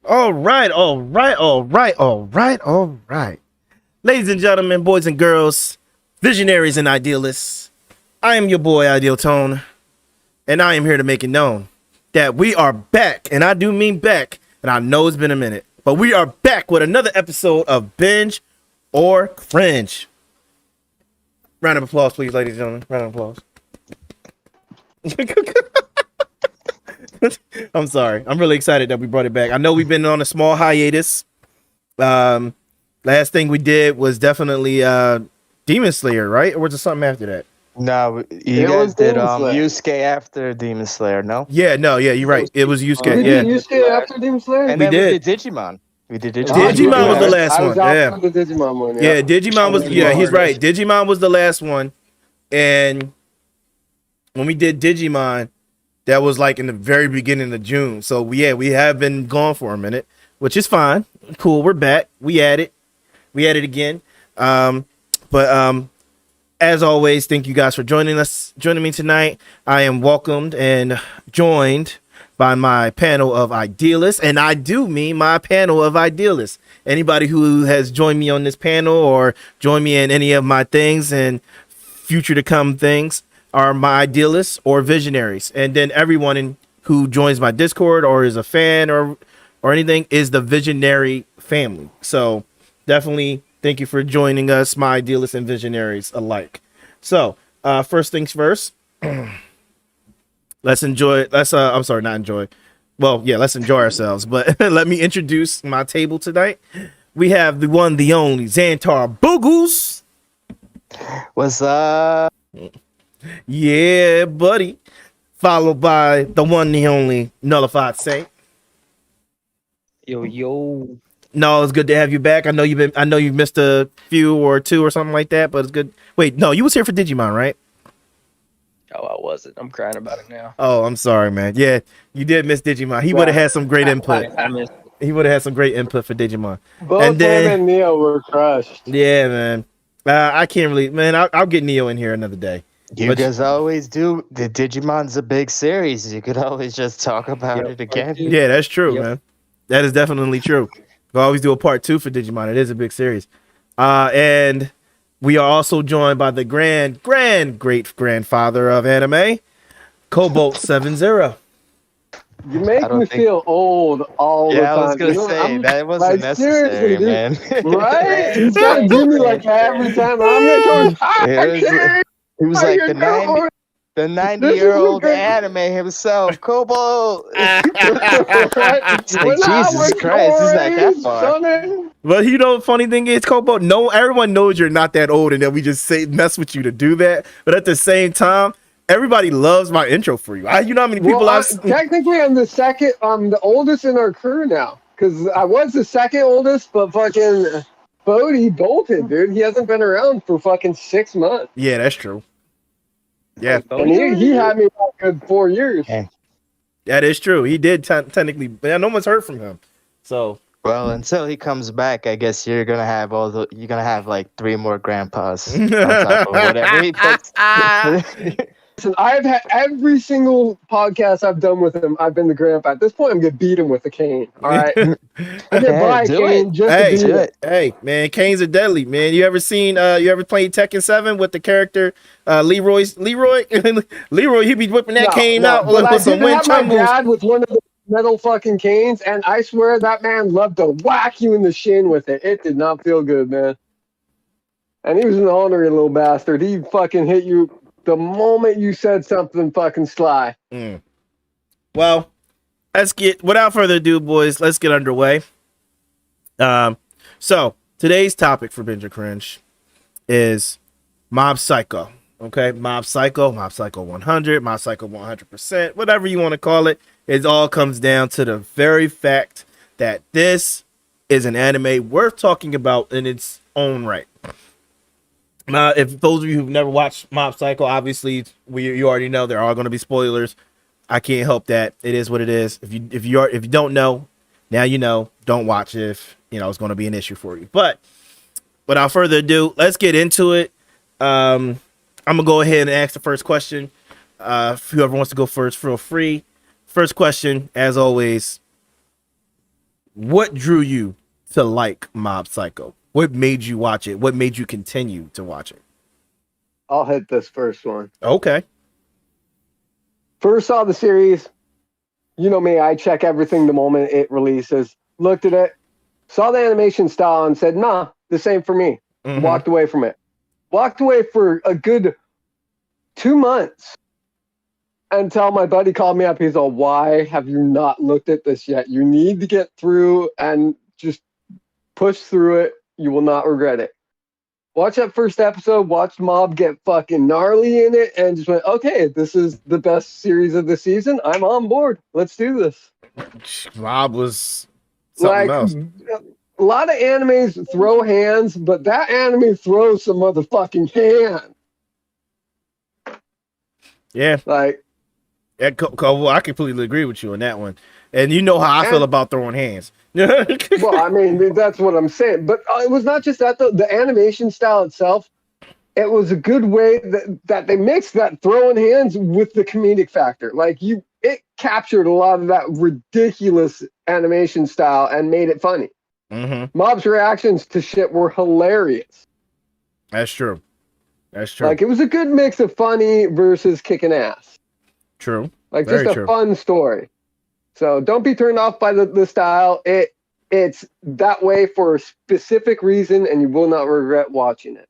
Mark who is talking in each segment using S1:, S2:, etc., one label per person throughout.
S1: All right. Ladies and gentlemen, boys and girls, visionaries and idealists, I am your boy, Ideal Tone, and I am here to make it known that we are back, and I do mean back, and I know it's been a minute, but we are back with another episode of Binge or Cringe. Round of applause, please, ladies and gentlemen. Round of applause. I'm sorry. I'm really excited that we brought it back. I know we've been on a small hiatus. Last thing we did was definitely Demon Slayer, right? Or was it something after that?
S2: No, you
S3: It
S2: guys
S3: was
S2: did
S3: Demon Slayer.
S2: Yusuke after Demon Slayer, no?
S1: Yeah, you're right. It was Yusuke.
S3: Did
S1: Yeah,
S3: you Yusuke after Demon Slayer?
S2: And
S1: We
S2: then
S1: did.
S2: we did Digimon. We did
S1: Digimon was the last
S3: I was
S1: one,
S3: out
S1: yeah.
S3: for the Digimon one.
S1: Yeah, Digimon was. Yeah, he's right. Digimon was the last one, and when we did Digimon, that was like in the very beginning of June. So we have been gone for a minute, which is fine. Cool, we're back. We at it again. But as always, thank you guys for joining me tonight. I am welcomed and joined by my panel of idealists, and I do mean my panel of idealists. Anybody who has joined me on this panel or joined me in any of my things and future to come things are my idealists or visionaries. And then everyone who joins my Discord or is a fan or anything is the visionary family. So definitely thank you for joining us, my idealists and visionaries alike. So first things first. Let's enjoy. Let's enjoy ourselves. But let me introduce my table tonight. We have the one, the only Xantar Boogles.
S2: What's up?
S1: Yeah, buddy. Followed by the one, the only Nullified Saint.
S4: Yo.
S1: No, it's good to have you back. I know you've missed a few or two or something like that, but it's good. Wait, no, you was here for Digimon, right?
S4: Oh, I wasn't. I'm crying about it now.
S1: Oh, I'm sorry, man. Yeah, you did miss Digimon. He would have had some great input.
S4: I missed.
S1: He would have had some great input for Digimon.
S3: Both
S1: And then-
S3: him and Neo were crushed.
S1: Yeah, man. I can't really, man. I'll get Neo in here another day.
S2: You
S1: But-
S2: guys always do. The Digimon's a big series. You could always just talk about it again.
S1: Yeah, that's true,
S4: Yep.
S1: man. That is definitely true. We'll always do a part 2 for Digimon. It is a big series. And we are also joined by the great grandfather of anime, Cobalt 70.
S3: You make
S2: I don't
S3: me
S2: think-
S3: feel old all the
S2: Yeah,
S3: time.
S2: I was gonna
S3: You know,
S2: say
S3: I'm-
S2: that wasn't
S3: like,
S2: necessary,
S3: seriously, dude.
S2: man.
S3: Right? He's gotta do me like that every time. I'm gonna go.
S2: He was like the 90-year-old anime himself, Kobo. It's like, Jesus Christ, it's not that far.
S1: But funny thing is, Cobalt, everyone knows you're not that old and that we just mess with you to do that. But at the same time, everybody loves my intro for you. You know how many people
S3: Technically, I'm the second. I'm the oldest in our crew now because I was the second oldest, but fucking Bodie bolted, dude. He hasn't been around for fucking 6 months.
S1: Yeah, that's true. Yeah,
S3: And he had me for a good 4 years.
S2: Yeah.
S1: that is true. He did technically, but no one's heard from him. So
S2: Well, until he comes back, I guess you're gonna have like 3 more grandpas on top of whatever he puts.
S3: Listen, I've had every single podcast I've done with him. I've been the grandpa. At this point, I'm gonna beat him with a cane. All right, I get by
S2: do
S3: cane
S2: it.
S3: just
S1: Hey,
S3: to beat it.
S1: hey, man, canes are deadly, man. You ever played Tekken 7 with the character Leroy? Leroy, he be whipping that cane out
S3: but I
S1: with some
S3: did
S1: wind
S3: have my
S1: tumbles.
S3: dad with one of the metal fucking canes, and I swear that man loved to whack you in the shin with it. It did not feel good, man. And he was an ornery little bastard. He fucking hit you the moment you said something fucking sly.
S1: Well, without further ado, boys, let's get underway. So today's topic for Binge or Cringe is Mob Psycho. Okay, Mob Psycho 100, Mob Psycho 100%, whatever you want to call it. It all comes down to the very fact that this is an anime worth talking about in its own right. Now, if those of you who've never watched Mob Psycho, obviously you already know there are going to be spoilers. I can't help that. It is what it is. If you don't know, now you know. Don't watch it if it's going to be an issue for you. But without further ado, let's get into it. I'm gonna go ahead and ask the first question. Whoever wants to go first, feel free. First question, as always, what drew you to like Mob Psycho? What made you watch it? What made you continue to watch it?
S3: I'll hit this first one.
S1: Okay.
S3: First saw the series. You know me, I check everything the moment it releases. Looked at it, saw the animation style, and said, nah, this ain't for me.
S1: Mhm.
S3: Walked away from it. Walked away for a good 2 months until my buddy called me up. He's all, why have you not looked at this yet? You need to get through and just push through it. You will not regret it. Watch that first episode, watch Mob get fucking gnarly in it, and just went, okay, this is the best series of the season. I'm on board. Let's do this.
S1: Mob was something else.
S3: A lot of animes throw hands, but that anime throws some motherfucking hands.
S1: Yeah.
S3: Like,
S1: Well, I completely agree with you on that one. And you know how I feel about throwing hands.
S3: well, I mean, that's what I'm saying. But it was not just that, though. The animation style itself, it was a good way that they mixed that throwing hands with the comedic factor. Like, it captured a lot of that ridiculous animation style and made it funny.
S1: Mm-hmm.
S3: Mob's reactions to shit were hilarious.
S1: That's true. That's true.
S3: Like, it was a good mix of funny versus kicking ass.
S1: True.
S3: Like,
S1: Very
S3: just a
S1: true.
S3: fun story. So don't be turned off by the style. It's that way for a specific reason, and you will not regret watching it.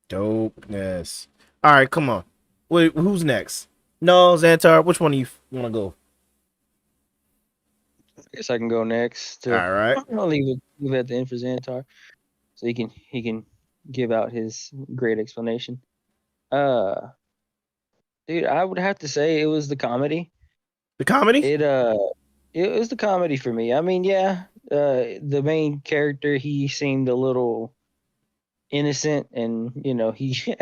S1: Dopeness. All right, come on. Wait, who's next? No, Xantar, which one do you want to go?
S4: I guess I can go next.
S1: All right.
S4: I'll leave it at the end for Xantar, so he can give out his great explanation. Dude, I would have to say it was the comedy.
S1: The comedy?
S4: It was the comedy for me. I mean, yeah, the main character, he seemed a little innocent, and he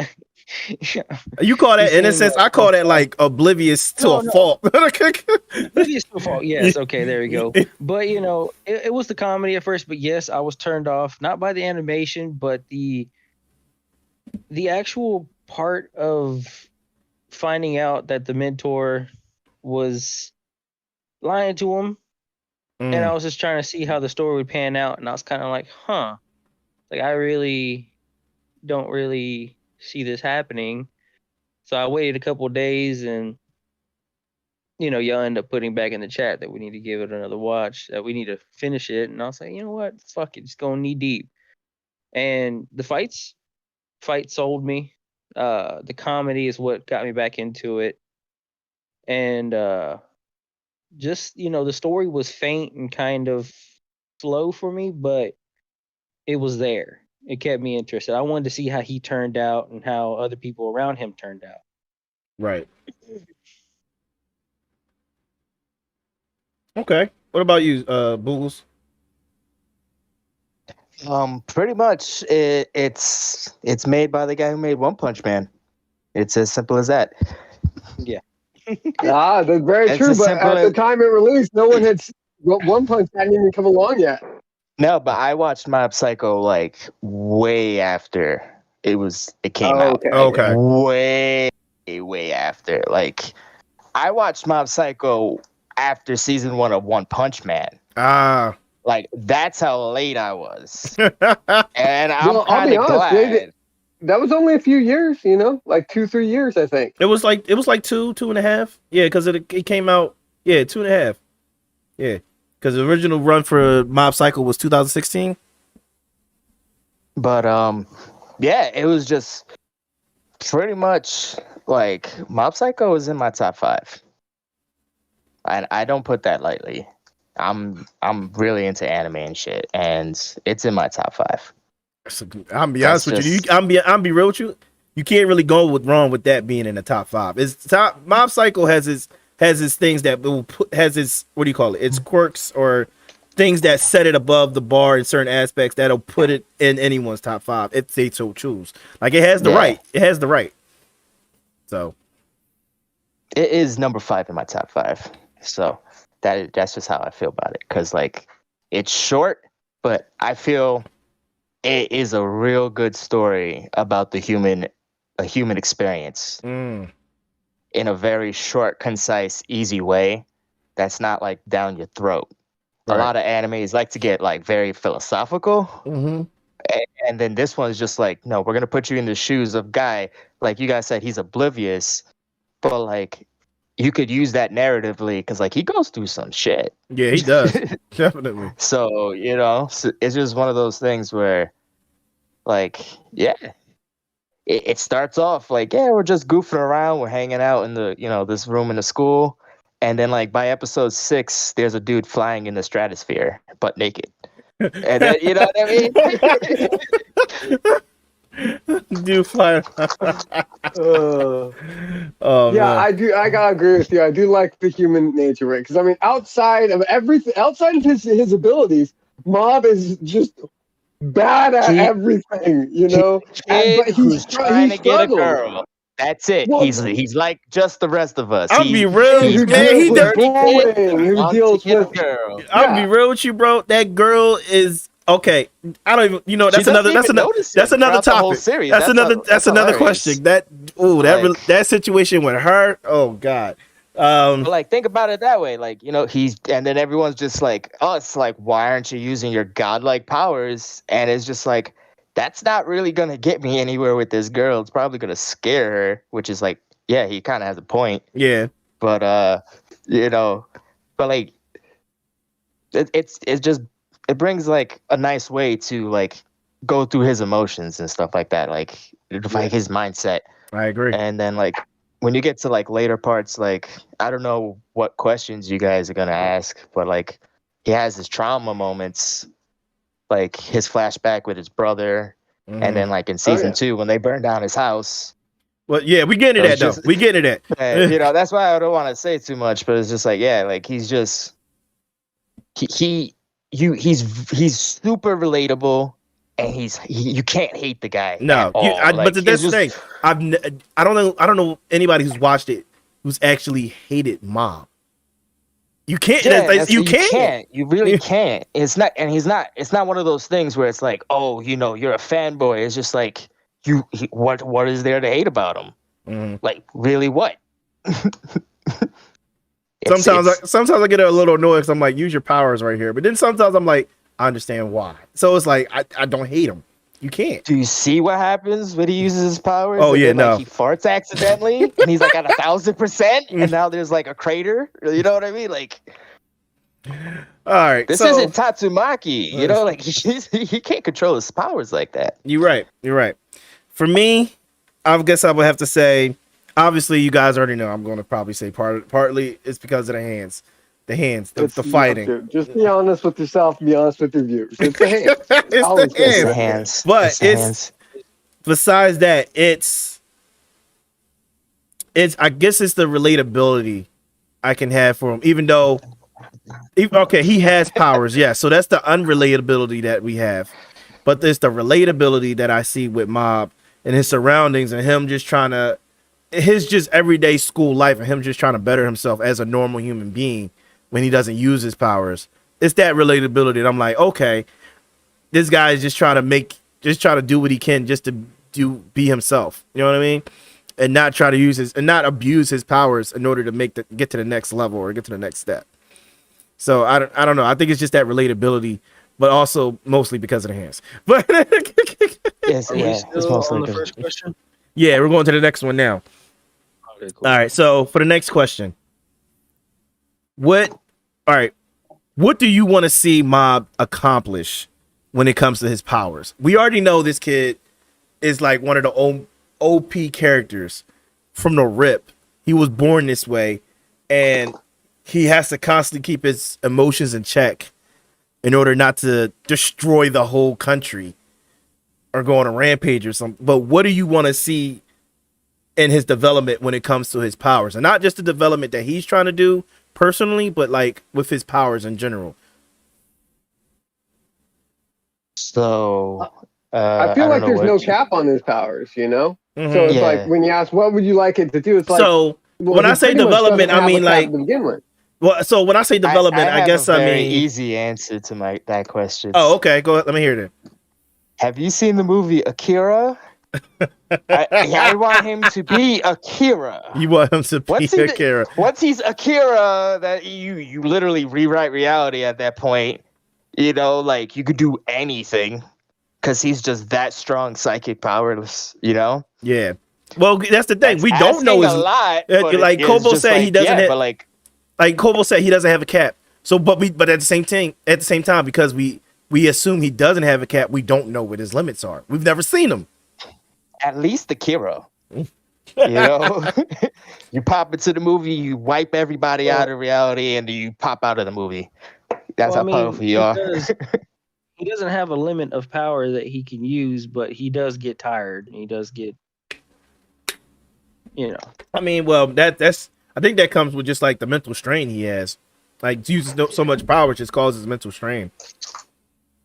S1: You call that
S4: he seemed
S1: innocence?
S4: like
S1: I call that like oblivious to a fault.
S4: oblivious to a fault. Yes, okay, there we go. But it was the comedy at first, but yes, I was turned off not by the animation, but the actual part of finding out that the mentor was lying to him. And I was just trying to see how the story would pan out, and I was kind of like, like I really don't really see this happening. So I waited a couple of days, and y'all end up putting back in the chat that we need to give it another watch, that we need to finish it. And I was like, you know what, fuck it, just going knee deep. And the fight sold me. The comedy is what got me back into it, and just the story was faint and kind of slow for me, but it was there. It kept me interested. I wanted to see how he turned out and how other people around him turned out.
S1: Right. Okay. What about you, Boogles?
S2: Pretty much it's made by the guy who made One Punch Man. It's as simple as that.
S4: Yeah.
S3: That's very
S2: It's
S3: true.
S2: as
S3: But
S2: simple
S3: at the
S2: as-
S3: time it released, no one had One Punch hadn't even come along yet.
S2: No, but I watched Mob Psycho like way after it came out.
S3: Okay.
S2: Way after. Like, I watched Mob Psycho after season 1 of One Punch Man.
S1: Ah.
S2: Like, that's how late I was.
S1: It
S2: And I'm
S3: Well, I'll
S2: kind
S3: be
S2: of
S3: honest,
S2: glad.
S3: that was only a few years, like 2-3 years, I think.
S1: was like 2.5. Yeah, because it came out. Yeah, 2.5. Yeah, because the original run for Mob Psycho was 2016.
S2: But yeah, it was just pretty much like Mob Psycho is in my top 5. And I don't put that lightly. I'm really into anime and shit, and it's in my top 5.
S1: So, I'm be honest with you. I'm be real with you. You can't really go wrong with that being in the top 5. Mob Psycho has its things that will has its, what do you call it? Its quirks or things that set it above the bar in certain aspects that'll put it in anyone's top 5 if they so choose. Like, it has the right. It has the right. So
S2: it is number 5 in my top 5. So that's just how I feel about it. Because like, it's short, but I feel it is a real good story about a human experience in a very short, concise, easy way. That's not like down your throat. a lot of animes like to get like very philosophical.
S1: Mm-hmm.
S2: And then this one's just like, no, we're gonna put you in the shoes of guy. Like you guys said, he's oblivious, but like you could use that narratively because like he goes through some shit.
S1: Yeah, he does. Definitely.
S2: So it's just one of those things where, like, yeah, it starts off like, yeah, we're just goofing around, we're hanging out in the this room in the school, and then like by episode 6, there's a dude flying in the stratosphere but naked. And then, you know what I mean?
S1: Dude, fly. Oh
S3: Yeah,
S1: man.
S3: I gotta agree with you. I do like the human nature, right? Because I mean, outside of everything, outside of his abilities, Mob is just bad at everything, you know.
S2: Kid
S3: But
S2: who's trying to get a
S3: struggles.
S2: girl. That's it.
S3: Well,
S2: He's like just the rest of us.
S1: I'll be real,
S3: who
S1: man. He
S3: deals with
S1: dirty.
S3: bullying, who
S2: Wants
S3: deals
S2: to get a
S3: with
S2: girl.
S1: I'll be real with you, bro. That girl is okay. I don't even. That's
S2: She
S1: another.
S2: doesn't even notice it
S1: Another
S2: throughout the whole
S1: topic.
S2: series.
S1: That's another
S2: hilarious.
S1: question. That that situation with her. Oh God.
S2: But like, think about it that way. Like, and then everyone's just like, oh, it's like, why aren't you using your godlike powers? And it's just like, that's not really gonna get me anywhere with this girl. It's probably gonna scare her, which is like, yeah, he kind of has a point.
S1: Yeah.
S2: But but like, it brings like a nice way to like go through his emotions and stuff like that, like his mindset.
S1: I agree.
S2: And then like when you get to like later parts, like I don't know what questions you guys are gonna ask, but like he has his trauma moments, like his flashback with his brother, and then like in season 2 when they burn down his house.
S1: Well, yeah, we get into that though. We get into that.
S2: That's why I don't want to say too much, but it's just like, yeah, like he's just he's super relatable, and you can't hate the guy.
S1: No, but that's the thing. I don't know anybody who's watched it who's actually hated Mom. You can't. You can't.
S2: You really can't. It's not, and he's not. It's not one of those things where it's like, oh, you're a fanboy. It's just like what is there to hate about him?
S1: Mm-hmm.
S2: Like, really, what?
S1: Sometimes I get a little annoyed because I'm like, use your powers right here. But then sometimes I'm like, I understand why. So it's like I don't hate him. You can't.
S2: Do you see what happens when he uses his powers?
S1: Oh yeah,
S2: then,
S1: no.
S2: Like, he farts accidentally, and he's like at 1,000%, and now there's like a crater. You know what I mean? Like,
S1: all right,
S2: this isn't Tatsumaki. You know, like he can't control his powers like that.
S1: You're right. For me, I guess I would have to say, obviously, you guys already know. I'm going to probably say partly it's because of the hands. The fighting.
S3: Just be honest with yourself. Be honest with your viewers. It's the hands.
S1: It's the hands. But it's besides that, it's. I guess it's the relatability I can have for him, even though. Okay, he has powers, yeah. So that's the unrelatability that we have, but there's the relatability that I see with Mob and his surroundings and him just trying to, his just everyday school life and him just trying to better himself as a normal human being when he doesn't use his powers. It's that relatability that I'm like, okay, this guy is just trying to do what he can just to be himself. You know what I mean? And not try to not abuse his powers in order to get to the next level or get to the next step. So I don't know. I think it's just that relatability, but also mostly because of the hands. But
S2: yes,
S4: it's mostly on the first question.
S1: Yeah, we're going to the next one now.
S4: Okay, cool.
S1: All right. So for the next question, what do you want to see Mob accomplish when it comes to his powers? We already know this kid is like one of the OP characters from the rip. He was born this way, and he has to constantly keep his emotions in check in order not to destroy the whole country or go on a rampage or something. But what do you want to see in his development when it comes to his powers? And not just the development that he's trying to do personally, but like with his powers in general.
S2: So
S3: I feel like there's no cap on his powers, you know? Mm-hmm. So it's like when you ask what would you like it to do, it's like,
S1: so when I say development, I mean like
S3: to begin with.
S1: Well, so when I say development, I guess I mean
S2: easy answer to that question.
S1: Oh, okay. Go ahead. Let me hear it.
S2: Have you seen the movie Akira? I want him to be Akira.
S1: You want him to be Akira.
S2: Once he's Akira, that you literally rewrite reality at that point. You know, like you could do anything because he's just that strong, psychic, powerless. You know.
S1: Yeah. Well, that's the thing.
S2: That's
S1: We don't know
S2: a lot.
S1: like Kobo said, he doesn't have.
S2: But like
S1: Kobo said, he doesn't have a cap. So, but at the same time, because we assume he doesn't have a cap, we don't know what his limits are. We've never seen him.
S2: At least Akira. You know, you pop into the movie, you wipe everybody out of reality, and you pop out of the movie. That's how powerful you are.
S4: He doesn't have a limit of power that he can use, but he does get tired. He does get, you know.
S1: I mean, well, that's. I think that comes with just like the mental strain he has. Like uses so much power, just causes mental strain.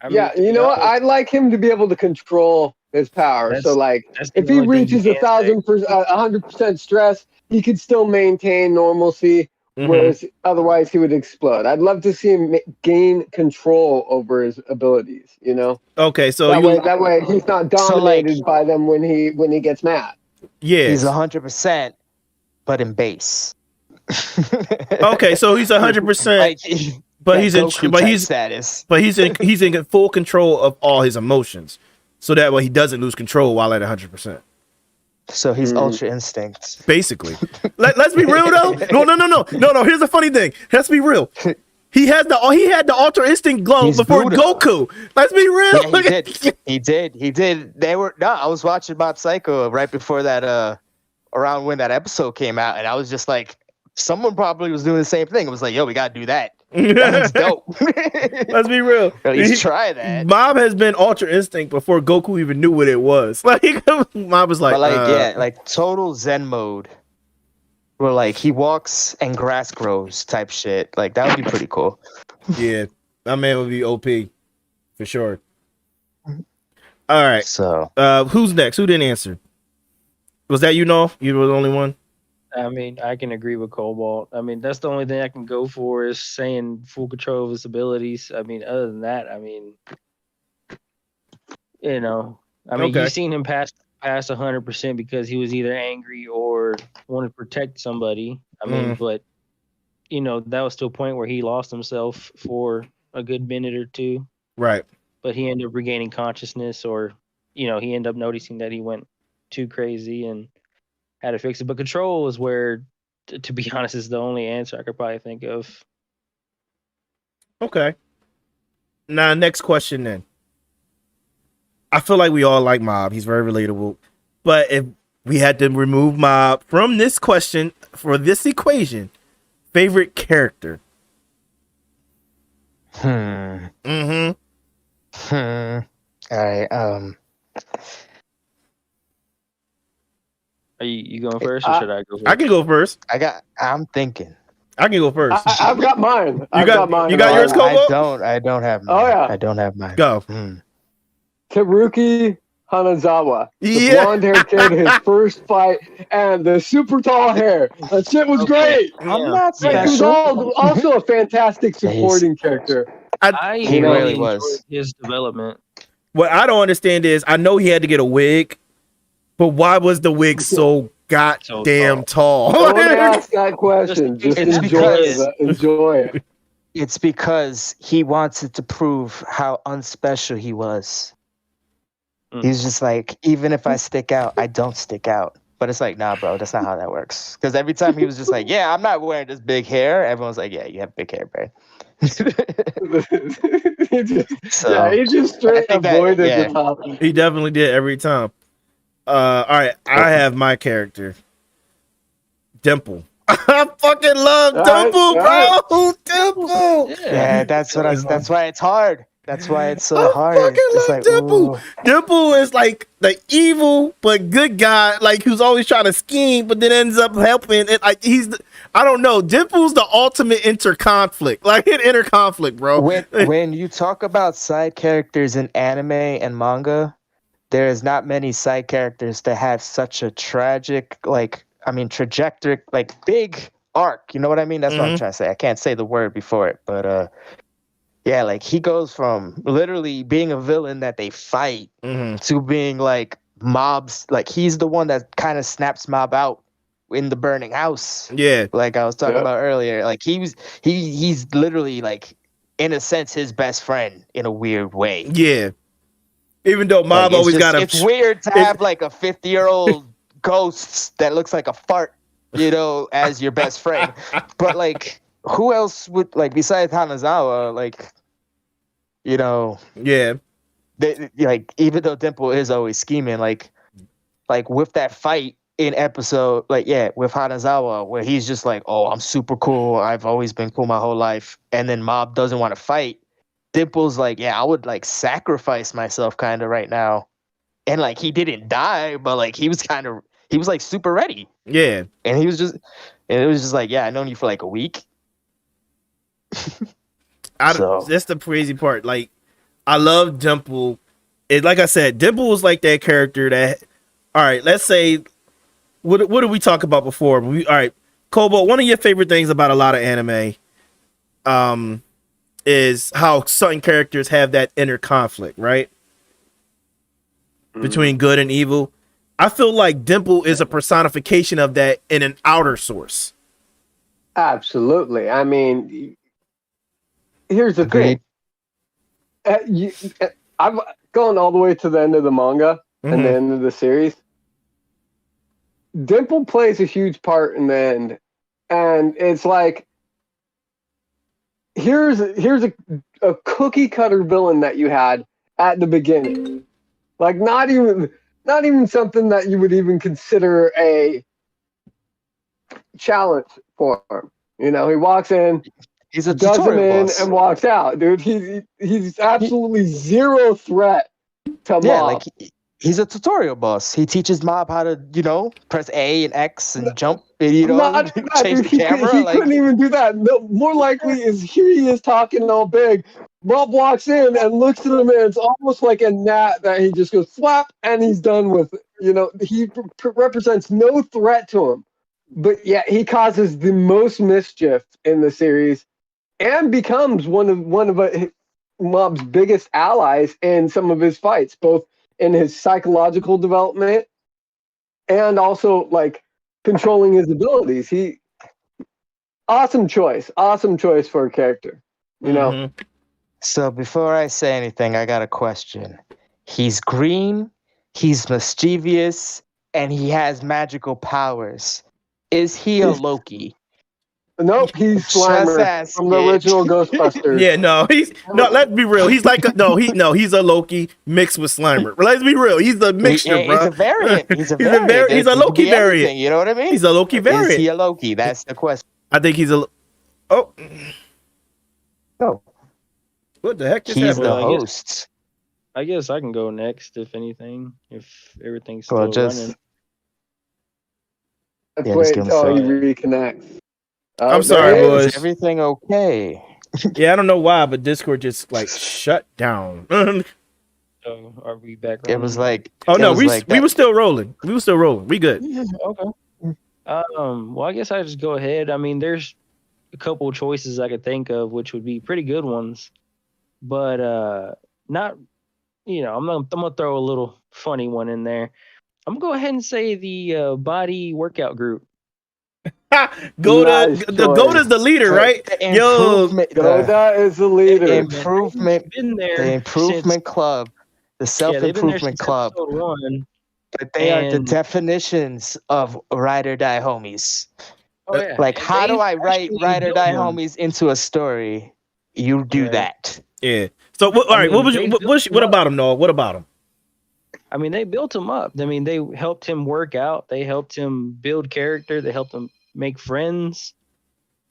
S4: I mean,
S3: Yeah, you know what? I'd like him to be able to control his power. So, like, if he reaches 100% stress, he could still maintain normalcy. Mm-hmm. Whereas otherwise, he would explode. I'd love to see him gain control over his abilities. You know?
S1: Okay, so
S3: that way he's not dominated by them when he gets mad.
S1: Yeah,
S2: he's 100%, but in base.
S1: Okay, so he's 100%. But he's in full control of all his emotions, so that way he doesn't lose control while at 100%.
S2: So he's Ultra Instinct,
S1: basically. Let's be real though. No. Here's the funny thing. Let's be real. He had the Ultra Instinct glow before Buddha. Goku. Let's be real.
S2: Yeah, he did. I was watching Mob Psycho right before that. Around when that episode came out, and I was just like, someone probably was doing the same thing. It was like, yo, we gotta do that. That's dope.
S1: Let's be real.
S2: At least try that.
S1: Mob has been Ultra Instinct before Goku even knew what it was. Like Mob was like,
S2: but like total Zen mode, where like he walks and grass grows type shit. Like that would be pretty cool.
S1: Yeah, that man would be OP for sure. All right.
S2: So,
S1: who's next? Who didn't answer? Was that you were the only one?
S4: I mean, I can agree with Cobalt. I mean, that's the only thing I can go for is saying full control of his abilities. I mean, other than that, I mean, you know, you've seen him pass 100% because he was either angry or wanted to protect somebody. I mean, but you know, that was to a point where he lost himself for a good minute or two.
S1: Right.
S4: But he ended up regaining consciousness, or you know, he ended up noticing that he went too crazy and had to fix it. But control is where, to be honest, is the only answer I could probably think of.
S1: Okay. Now, next question then. I feel like we all like Mob. He's very relatable. But if we had to remove Mob from this question for this equation, favorite character?
S2: All right.
S4: Are you going first, or should I go first?
S1: I can go first.
S2: I'm thinking.
S1: I can go first.
S3: I've got mine.
S1: You got yours, Kobo?
S2: I don't have mine.
S3: Oh yeah.
S2: I don't have mine.
S1: Go.
S3: Teruki Hanazawa. The blonde-haired kid, his first fight, and the super tall hair. That shit was great.
S2: I'm not
S3: He was also a fantastic supporting character.
S4: He
S2: really was.
S4: His development.
S1: What I don't understand is, I know he had to get a wig, but why was the wig so goddamn tall?
S3: Don't ask that question. Just enjoy it.
S2: It's because he wanted to prove how unspecial he was. He's just like, even if I stick out, I don't stick out. But it's like, nah, bro, that's not how that works. Because every time he was just like, yeah, I'm not wearing this big hair. Everyone's like, yeah, you have big hair, bro.
S3: He just straight avoided the topic.
S1: He definitely did every time. All right, I have my character, Dimple. I fucking love Dimple, bro. Dimple.
S2: Yeah, that's why it's hard. That's why it's so hard.
S1: I fucking love Dimple. Ooh. Dimple is like the evil but good guy, like who's always trying to scheme, but then ends up helping. And like I don't know. Dimple's the ultimate inter-conflict, bro.
S2: When you talk about side characters in anime and manga, there is not many side characters that have such a tragic, trajectory, like big arc. You know what I mean? That's what I'm trying to say. I can't say the word before it, but yeah, he goes from literally being a villain that they fight to being like Mob's like he's the one that kind of snaps Mob out in the burning house.
S1: Yeah.
S2: Like I was talking about earlier. Like he's literally like in a sense his best friend in a weird way.
S1: Yeah. Even though Mob
S2: like,
S1: always got a.
S2: It's weird to have like a 50-year-old ghost that looks like a fart, as your best friend. But like, who else would like besides Hanazawa? Like,
S1: Yeah.
S2: like even though Dimple is always scheming, like with that fight in episode, with Hanazawa, where he's just like, "Oh, I'm super cool. I've always been cool my whole life," and then Mob doesn't want to fight. Dimple's like, "Yeah, I would like sacrifice myself kind of right now," and like he didn't die, but like he was like super ready.
S1: Yeah.
S2: And it was just like, "Yeah, I known you for like a week."
S1: That's the crazy part. Like, I love Dimple. Like I said, Dimple was like that character that. All right, let's say, what did we talk about before? All right, Kobo, one of your favorite things about a lot of anime, is how certain characters have that inner conflict, right? Between good and evil. I feel like Dimple is a personification of that in an outer source.
S3: Absolutely. I mean, here's the thing. I've gone all the way to the end of the manga and the end of the series. Dimple plays a huge part in the end, and it's like here's a cookie cutter villain that you had at the beginning, like not even something that you would even consider a challenge for him. He walks in,
S2: he's a
S3: does him in,
S2: boss.
S3: and walks out, dude. He's absolutely zero threat to Mob.
S2: Yeah, like he's a tutorial boss. He teaches Mob how to, press A and X and jump, and, change the camera.
S3: He couldn't even do that. No, more likely is here he is talking all big. Mob walks in and looks at him, and it's almost like a gnat that he just goes flap, and he's done with it. He represents no threat to him, but yet he causes the most mischief in the series, and becomes one of Mob's biggest allies in some of his fights, both in his psychological development and also like controlling his abilities. Awesome choice for a character,
S2: So before I say anything, I got a question. He's green, he's mischievous, and he has magical powers. Is he a Loki?
S3: Nope, he's Slimer from the original Ghostbusters.
S1: Yeah, let's be real. He's like he's a Loki mixed with Slimer. Let's be real. He's a mixture, bro.
S2: He's a variant. He's a
S1: Loki variant.
S2: You know what I mean?
S1: He's a Loki variant.
S2: Is he a Loki? That's the question.
S1: I think he's
S2: No.
S1: What the heck is
S2: He's
S1: happening?
S2: the host.
S4: I guess I can go next, if anything, if everything's still running.
S3: Let's wait until he reconnects.
S1: I'm sorry, boys.
S2: Is everything okay?
S1: Yeah, I don't know why, but Discord just like shut down.
S4: So are we back?
S2: It was like,
S1: we were still rolling. We good.
S4: Okay. Well, I guess I just go ahead. I mean, there's a couple choices I could think of, which would be pretty good ones, but not. I'm gonna throw a little funny one in there. I'm gonna go ahead and say the body workout group.
S1: Goda is the leader, right?
S3: Goda is the leader.
S2: The improvement club. The self-improvement club. But they are the definitions of ride or die homies.
S4: Oh, yeah.
S2: Like, how do I write ride or die homies into a story? You do that.
S1: Yeah. So, all right. What about him, Noah? What about him?
S4: I mean, they built him up. I mean, they helped him work out. They helped him build character. They helped him make friends.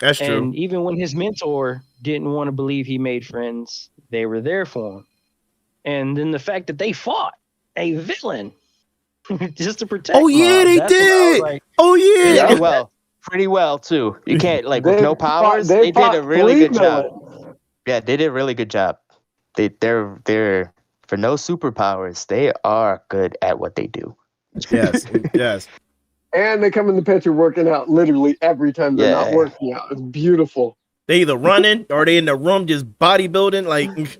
S1: That's true.
S4: And even when his mentor didn't want to believe he made friends, they were there for him. And then the fact that they fought a villain just to protect.
S1: Oh yeah, they did.
S4: Like,
S2: pretty well too. You can't with no powers. They did a really good job. Yeah, they did a really good job. They're for no superpowers. They are good at what they do.
S1: Yes, yes.
S3: And they come in the picture working out literally every time they're not working out. It's beautiful.
S1: They either running or they in the room just bodybuilding. Like,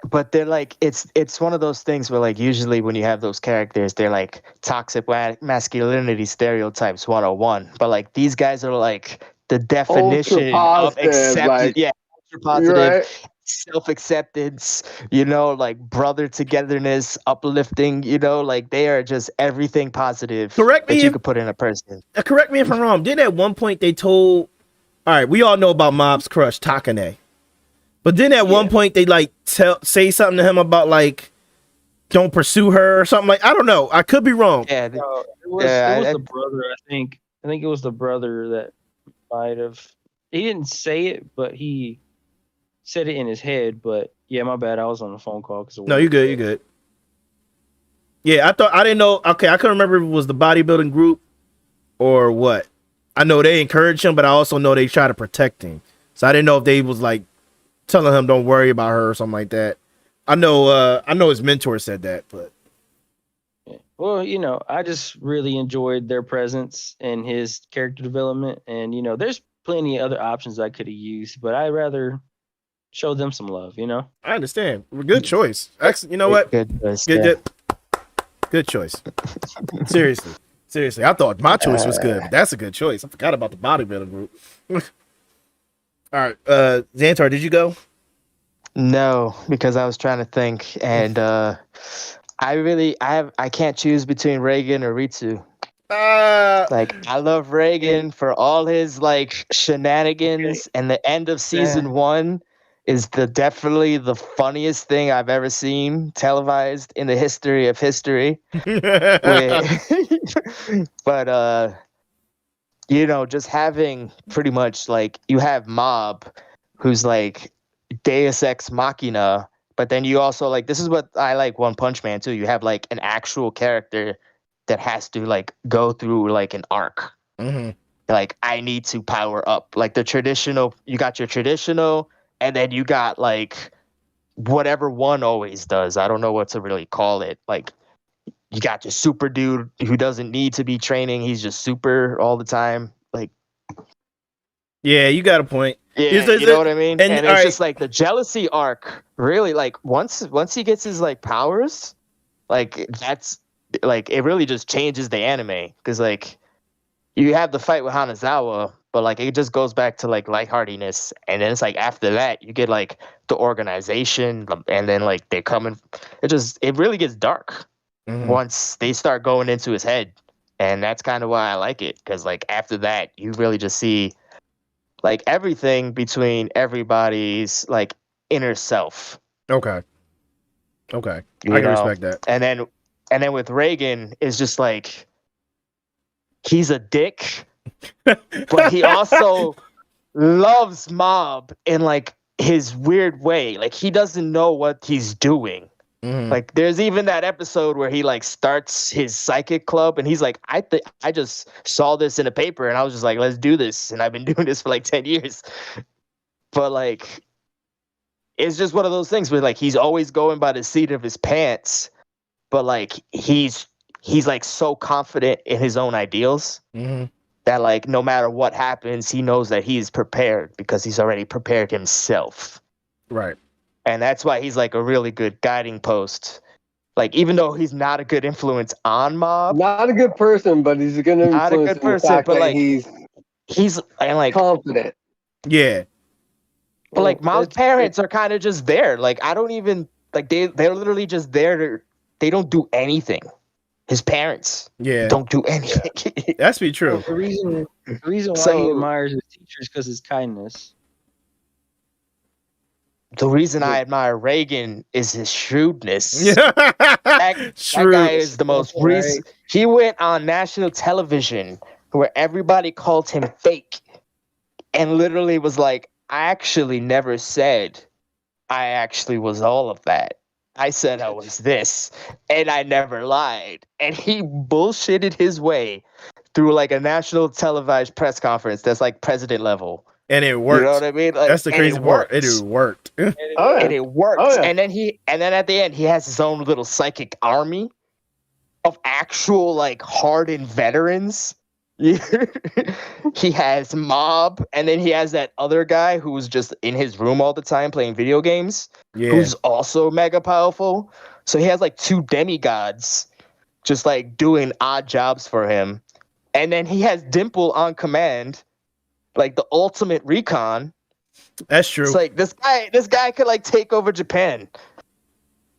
S2: but they're like it's one of those things where like usually when you have those characters, they're like toxic masculinity stereotypes 101. But like these guys are like the
S3: Ultra
S2: definition of
S3: positive,
S2: acceptance.
S3: like
S2: Yeah, ultra
S3: you're
S2: positive,
S3: right.
S2: self-acceptance, like brother togetherness, uplifting, like they are just everything positive that you could put in a person.
S1: Correct me if I'm wrong. Didn't at one point they told, all right, we all know about Mob's crush, Takane. But then at one point they like say something to him about like don't pursue her or something like I don't know. I could be wrong.
S2: Yeah,
S4: it was the brother. I think it was the brother that might have. He didn't say it, but he said it in his head. But yeah, my bad. I was on the phone call because
S1: no, you good. You good. Yeah, I didn't know. Okay, I couldn't remember if it was the bodybuilding group or what. I know they encourage him, but I also know they try to protect him. So I didn't know if they was like telling him don't worry about her or something like that. I know his mentor said that, but
S4: well, I just really enjoyed their presence and his character development, and there's plenty of other options I could have used, but I'd rather show them some love.
S1: I understand. Good choice. Excellent. You know what?
S2: Good choice.
S1: Good choice. Seriously. I thought my choice was good, but that's a good choice. I forgot about the bodybuilding group. All right, Xantar, did you go?
S2: No, because I was trying to think, and I can't choose between Reagan or Ritsu. Like I love Reagan for all his like shenanigans, and the end of season 1 is definitely the funniest thing I've ever seen televised in the history of history. But just having pretty much like you have Mob, who's like Deus Ex Machina, but then you also like this is what I like One Punch Man too. You have like an actual character that has to like go through like an arc.
S1: Mm-hmm.
S2: Like I need to power up. Like the traditional, you got your traditional, and then you got like whatever one always does. I don't know what to really call it. Like you got your super dude who doesn't need to be training. He's just super all the time. Like,
S1: yeah, you got a point.
S2: Yeah, you know what I mean? And it's just like the jealousy arc, really, like once he gets his like powers, like that's like it really just changes the anime. Because like you have the fight with Hanazawa, but like it just goes back to like lightheartedness. And then it's like after that you get like the organization, and then like they're coming, it really gets dark once they start going into his head. And that's kind of why I like it, because like after that you really just see like everything between everybody's like inner self.
S1: Okay. I can respect that.
S2: And then with Reagan, is just like he's a dick, but he also loves Mob in like his weird way. Like he doesn't know what he's doing.
S1: Mm-hmm.
S2: Like there's even that episode where he like starts his psychic club, and he's like, I just saw this in a paper and I was just like, let's do this, and I've been doing this for like 10 years. But like it's just one of those things where like he's always going by the seat of his pants, but like he's like so confident in his own ideals that like no matter what happens, he knows that he's prepared because he's already prepared himself.
S1: Right.
S2: And that's why he's like a really good guiding post. Like even though he's not a good influence on Mob,
S3: not a good person, but he's gonna
S2: not a good person, but like he's and like
S3: confident.
S1: Yeah.
S2: But like Mob's parents are kind of just there. Like I don't even like they're literally just there. They don't do anything. His parents don't do anything.
S1: Yeah. That's be true.
S4: Well, the reason why he admires his teachers because his kindness.
S2: The reason I admire Reagan is his shrewdness. that guy is the most recent. He went on national television where everybody called him fake and literally was like, I actually never said I actually was all of that. I said I was this, and I never lied. And he bullshitted his way through like a national televised press conference that's like president level.
S1: And it worked.
S2: You know what I mean? Like,
S1: that's the crazy part. It worked.
S2: And it worked. Oh, yeah. And then at the end, he has his own little psychic army of actual like hardened veterans He has Mob, and then he has that other guy who's just in his room all the time playing video games,
S1: Yeah.
S2: who's also mega powerful. So he has like two demigods just like doing odd jobs for him. And then he has Dimple on command, like the ultimate recon.
S1: That's true.
S2: It's like this guy could like take over Japan.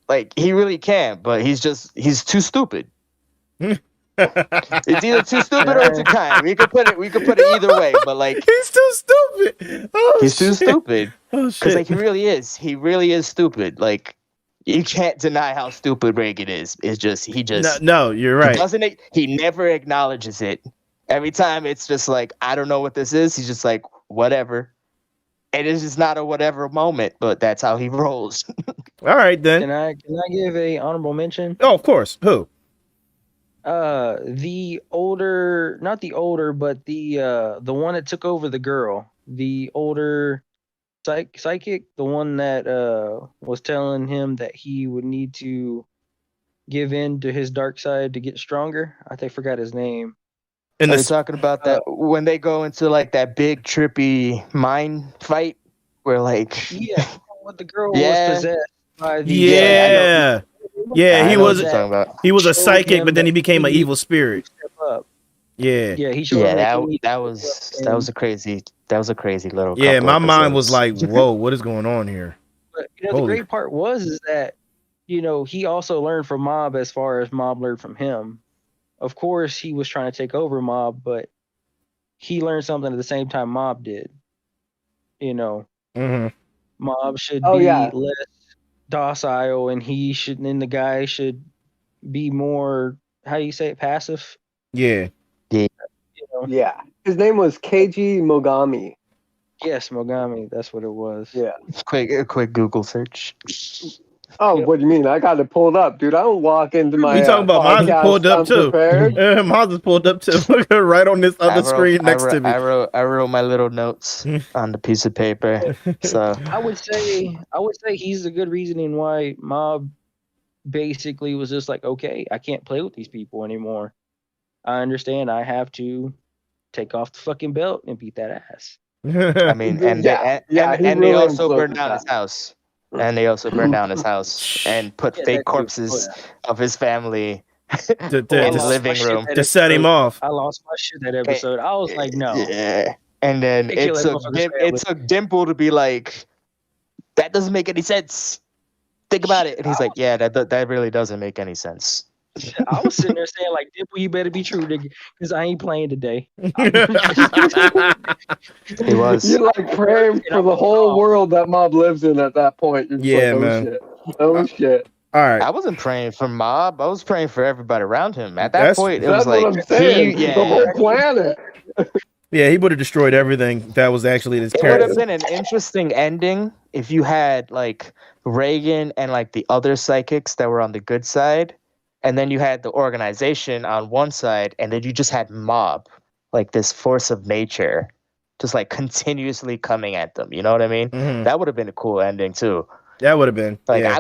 S2: Like he really can, but he's too stupid. It's either too stupid or too kind. We could put it either way, but like
S1: he's too stupid. Oh,
S2: he's too
S1: shit.
S2: stupid.
S1: Oh
S2: Because
S1: shit.
S2: like he really is stupid. Like you can't deny how stupid Reagan is. It's just
S1: No, you're right.
S2: He never acknowledges it. Every time it's just like, I don't know what this is. He's just like, whatever. And it's just not a whatever moment, but that's how he rolls.
S1: All right then.
S4: Can I give a honorable mention?
S1: Oh, of course. Who?
S4: The older, not the older, but the one that took over the girl, the older psychic, the one that was telling him that he would need to give in to his dark side to get stronger. I forgot his name.
S2: Are you talking about that when they go into like that big trippy mind fight where like
S4: Yeah, what the girl
S2: Yeah.
S4: was possessed by the
S1: Yeah. Yeah,
S2: I
S1: he
S2: know what
S1: was
S2: you're talking about.
S1: he was a
S4: showed
S1: psychic,
S4: him
S1: but then he
S4: that
S1: became an
S4: he
S1: evil spirit.
S4: step up.
S1: Yeah.
S4: Yeah, he showed
S2: Yeah,
S4: him that he needed
S2: that
S4: to
S2: was
S4: step
S2: that
S4: up
S2: was a crazy little
S1: Yeah,
S2: couple
S1: my mind was
S2: episodes.
S1: like, whoa, what is going on here?
S4: But the
S1: Holy-
S4: great part was that he also learned from Mob as far as Mob learned from him. Of course, he was trying to take over Mob, but he learned something at the same time Mob did.
S1: Mhm.
S4: Mob should
S3: Oh,
S4: be
S3: yeah.
S4: less docile, and the guy should be more, how do you say it, passive.
S1: Yeah.
S3: Yeah. His name was Keiji Mogami.
S4: Yes, Mogami, that's what it was.
S3: Yeah.
S2: A quick Google search.
S3: Oh,
S4: Yep.
S3: what do you mean? I got it pulled up, dude. I don't walk into my
S1: You talking about mine's
S3: podcast
S1: pulled up too.
S3: unprepared.
S1: Mine's is pulled up too. right on this other screen next to me.
S2: I wrote my little notes on the piece of paper. So
S4: I would say he's a good reasoning why Mob basically was just like, okay, I can't play with these people anymore. I understand I have to take off the fucking belt and beat that ass.
S2: I mean, and
S3: Yeah, he
S2: they
S3: really
S2: also
S3: imploded
S2: burned down
S3: that.
S2: his house. And they also burned down his house and put
S4: Yeah,
S2: fake
S4: that too.
S2: corpses of his family
S1: To-
S2: in
S1: to-
S2: the
S1: to-
S2: living room.
S1: to set him off.
S4: I lost my shit that episode. I was like, no.
S2: Yeah. And then
S4: They kill
S2: it
S4: that
S2: took
S4: motherfucker's family.
S2: it took Dimple to be like, that doesn't make any sense. Think about it. And he's like, yeah, that really doesn't make any sense.
S4: I was sitting there saying, like, Dimple, you better be true, nigga, because I ain't playing today.
S2: He was.
S3: You're like praying for the whole world that Mob lives in at that point. You're just
S1: Yeah,
S3: like,
S1: man.
S3: Shit. Oh shit.
S1: All right.
S2: I wasn't praying for Mob. I was praying for everybody around him. At that
S1: That's-
S2: point, it
S3: That's
S2: was like
S3: what I'm saying.
S2: he-
S3: The whole planet.
S1: Yeah, he would have destroyed everything that was actually his
S2: It would have
S1: character.
S2: been an interesting ending if you had like Reagan and like the other psychics that were on the good side, and then you had the organization on one side, and then you just had Mob, like this force of nature, just like continuously coming at them. You know what I mean?
S1: Mhm.
S2: That would have been a cool ending too.
S1: That would have been.
S2: Like
S1: Yeah.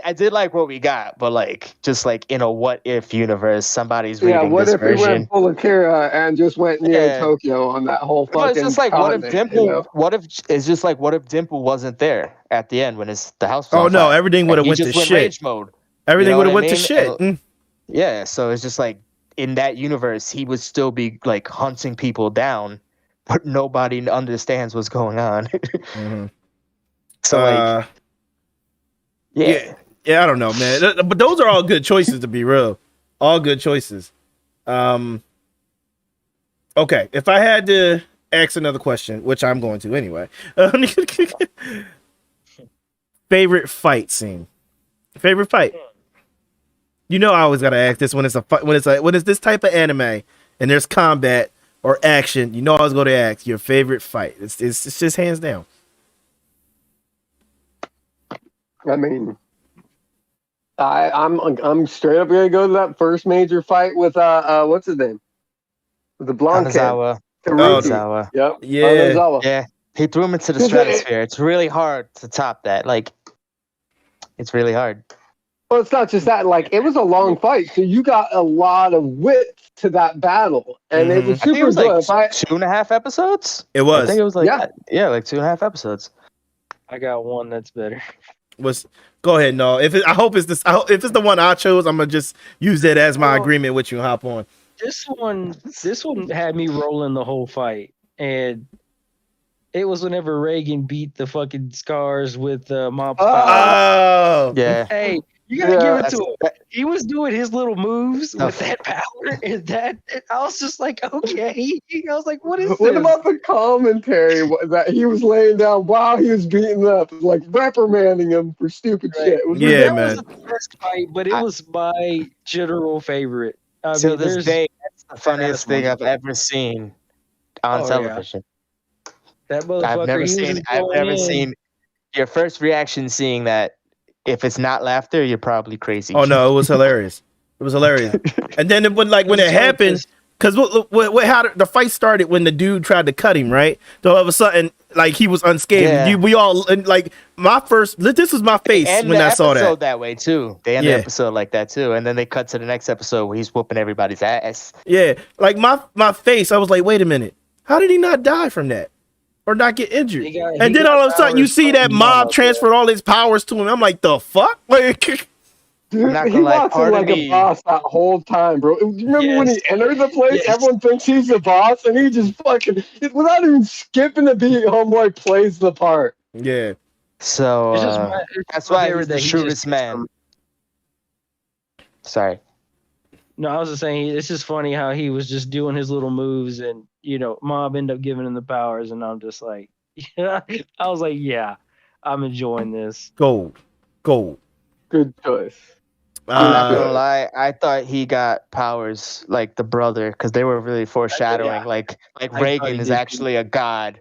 S2: I did like what we got, but like just like in a what if universe, somebody's
S3: Yeah,
S2: reading
S3: what
S2: this
S3: if he
S2: version.
S3: went full Akira and just went near
S2: Yeah.
S3: Tokyo on that whole
S2: Well,
S3: fucking
S2: it's just like what if
S3: continent,
S2: Dimple?
S3: you know?
S2: What if it's just like what if Dimple wasn't there at the end when the house was
S1: Oh
S2: on
S1: no,
S2: fire?
S1: everything would have
S2: And he
S1: went to
S2: just went
S1: shit.
S2: rage mode.
S1: Everything
S2: You know
S1: would have
S2: what
S1: went
S2: I
S1: to
S2: mean?
S1: shit. Mm.
S2: Yeah, so it's just like in that universe, he would still be like hunting people down, but nobody understands what's going on.
S1: Mhm.
S2: So like, yeah.
S1: Yeah, I don't know, man. But those are all good choices, to be real. All good choices. Okay, if I had to ask another question, which I'm going to anyway. Favorite fight scene. Favorite fight. You know, I always gotta ask this when it's a fight, when it's this type of anime and there's combat or action. You know, I was going to ask your favorite fight. It's just hands down.
S3: I mean, I'm straight up gonna go to that first major fight with what's his name? The blonde kid.
S2: Kanazawa.
S3: Teruki.
S2: Kanazawa.
S3: Yep.
S1: Yeah.
S3: Kanazawa.
S2: Yeah, he threw him into the
S3: Is it-
S2: stratosphere. It's really hard to top that. Like, it's really hard.
S3: Well, it's not just that. Like, it was a long fight, so you got a lot of width to that battle, and it was
S2: I think it
S3: super
S2: was
S3: good.
S2: like 2.5 episodes.
S1: It
S2: I think
S1: was.
S2: it was like
S3: Yeah.
S2: that. Yeah, like 2.5 episodes.
S4: I got one that's better.
S1: Go ahead. No, I hope it's this. If it's the one I chose, I'm gonna just use that as my agreement with you and hop on.
S4: This one had me rolling the whole fight, and it was whenever Reagan beat the fucking Scars with Mob's power.
S1: Oh,
S2: Yeah.
S4: Hey, you gotta
S3: Yeah.
S4: give it to him. He was doing his little moves with that power, and I was just like, okay. I was like, what is
S3: What
S4: this?
S3: about the commentary that he was laying down while he was beating up, like reprimanding him for stupid
S4: Right.
S3: shit? It was
S1: Yeah,
S4: That
S1: man.
S4: wasn't the best fight, but it was my general favorite. I
S2: Till
S4: mean,
S2: this
S4: there's
S2: day, that's the funniest
S4: one.
S2: thing I've ever seen on
S4: Oh, yeah.
S2: television.
S4: that motherfucker.
S2: I've never
S4: he was
S2: seen.
S4: just
S2: I've
S4: going
S2: never
S4: in.
S2: seen your first reaction seeing that. If it's not laughter, you're probably crazy.
S1: Oh no, it was hilarious. It was hilarious. And then when
S4: was
S1: it
S4: so
S1: happened,
S4: pissed.
S1: because how the fight started when the dude tried to cut him, right? So all of a sudden, like he was unscathed.
S2: Yeah.
S1: We all and, like this was my face
S2: And
S1: when
S2: the
S1: I saw
S2: episode
S1: that.
S2: way too. They end
S1: Yeah.
S2: the episode like that too, and then they cut to the next episode where he's whooping everybody's ass.
S1: Yeah, like my face. I was like, wait a minute, how did he not die from that? Or not get injured?
S4: He got
S1: And then all of a sudden, you
S4: powers
S1: see that
S4: from
S1: mob
S4: Mob,
S1: transferred all his powers to him. I'm like, the fuck? Like,
S3: Dude,
S2: not
S3: he
S2: gonna lie,
S3: walks in
S2: part of
S3: like
S2: me-
S3: a boss that whole time, bro. Do you remember when he
S4: Yes.
S3: entered the place?
S4: Yes.
S3: Everyone thinks he's the boss, and he just fucking, without even skipping a beat, homeboy plays the part.
S1: yeah,
S2: So
S4: It's just my- it's
S2: that's
S4: my
S2: why
S4: favorite
S2: he's the
S4: that he
S2: shrewdest
S4: just-
S2: man. Sorry.
S4: No, I was just saying, it's just funny how he was just doing his little moves, and Mob ended up giving him the powers, and I'm just like, yeah. I was like, yeah, I'm enjoying this.
S1: gold.
S3: Good choice.
S2: I'm not
S1: Uh,
S2: gonna lie. I thought he got powers like the brother because they were really foreshadowing.
S4: Yeah.
S2: Like
S4: thought
S2: Reagan
S4: he
S2: is
S4: did, too.
S2: actually a god.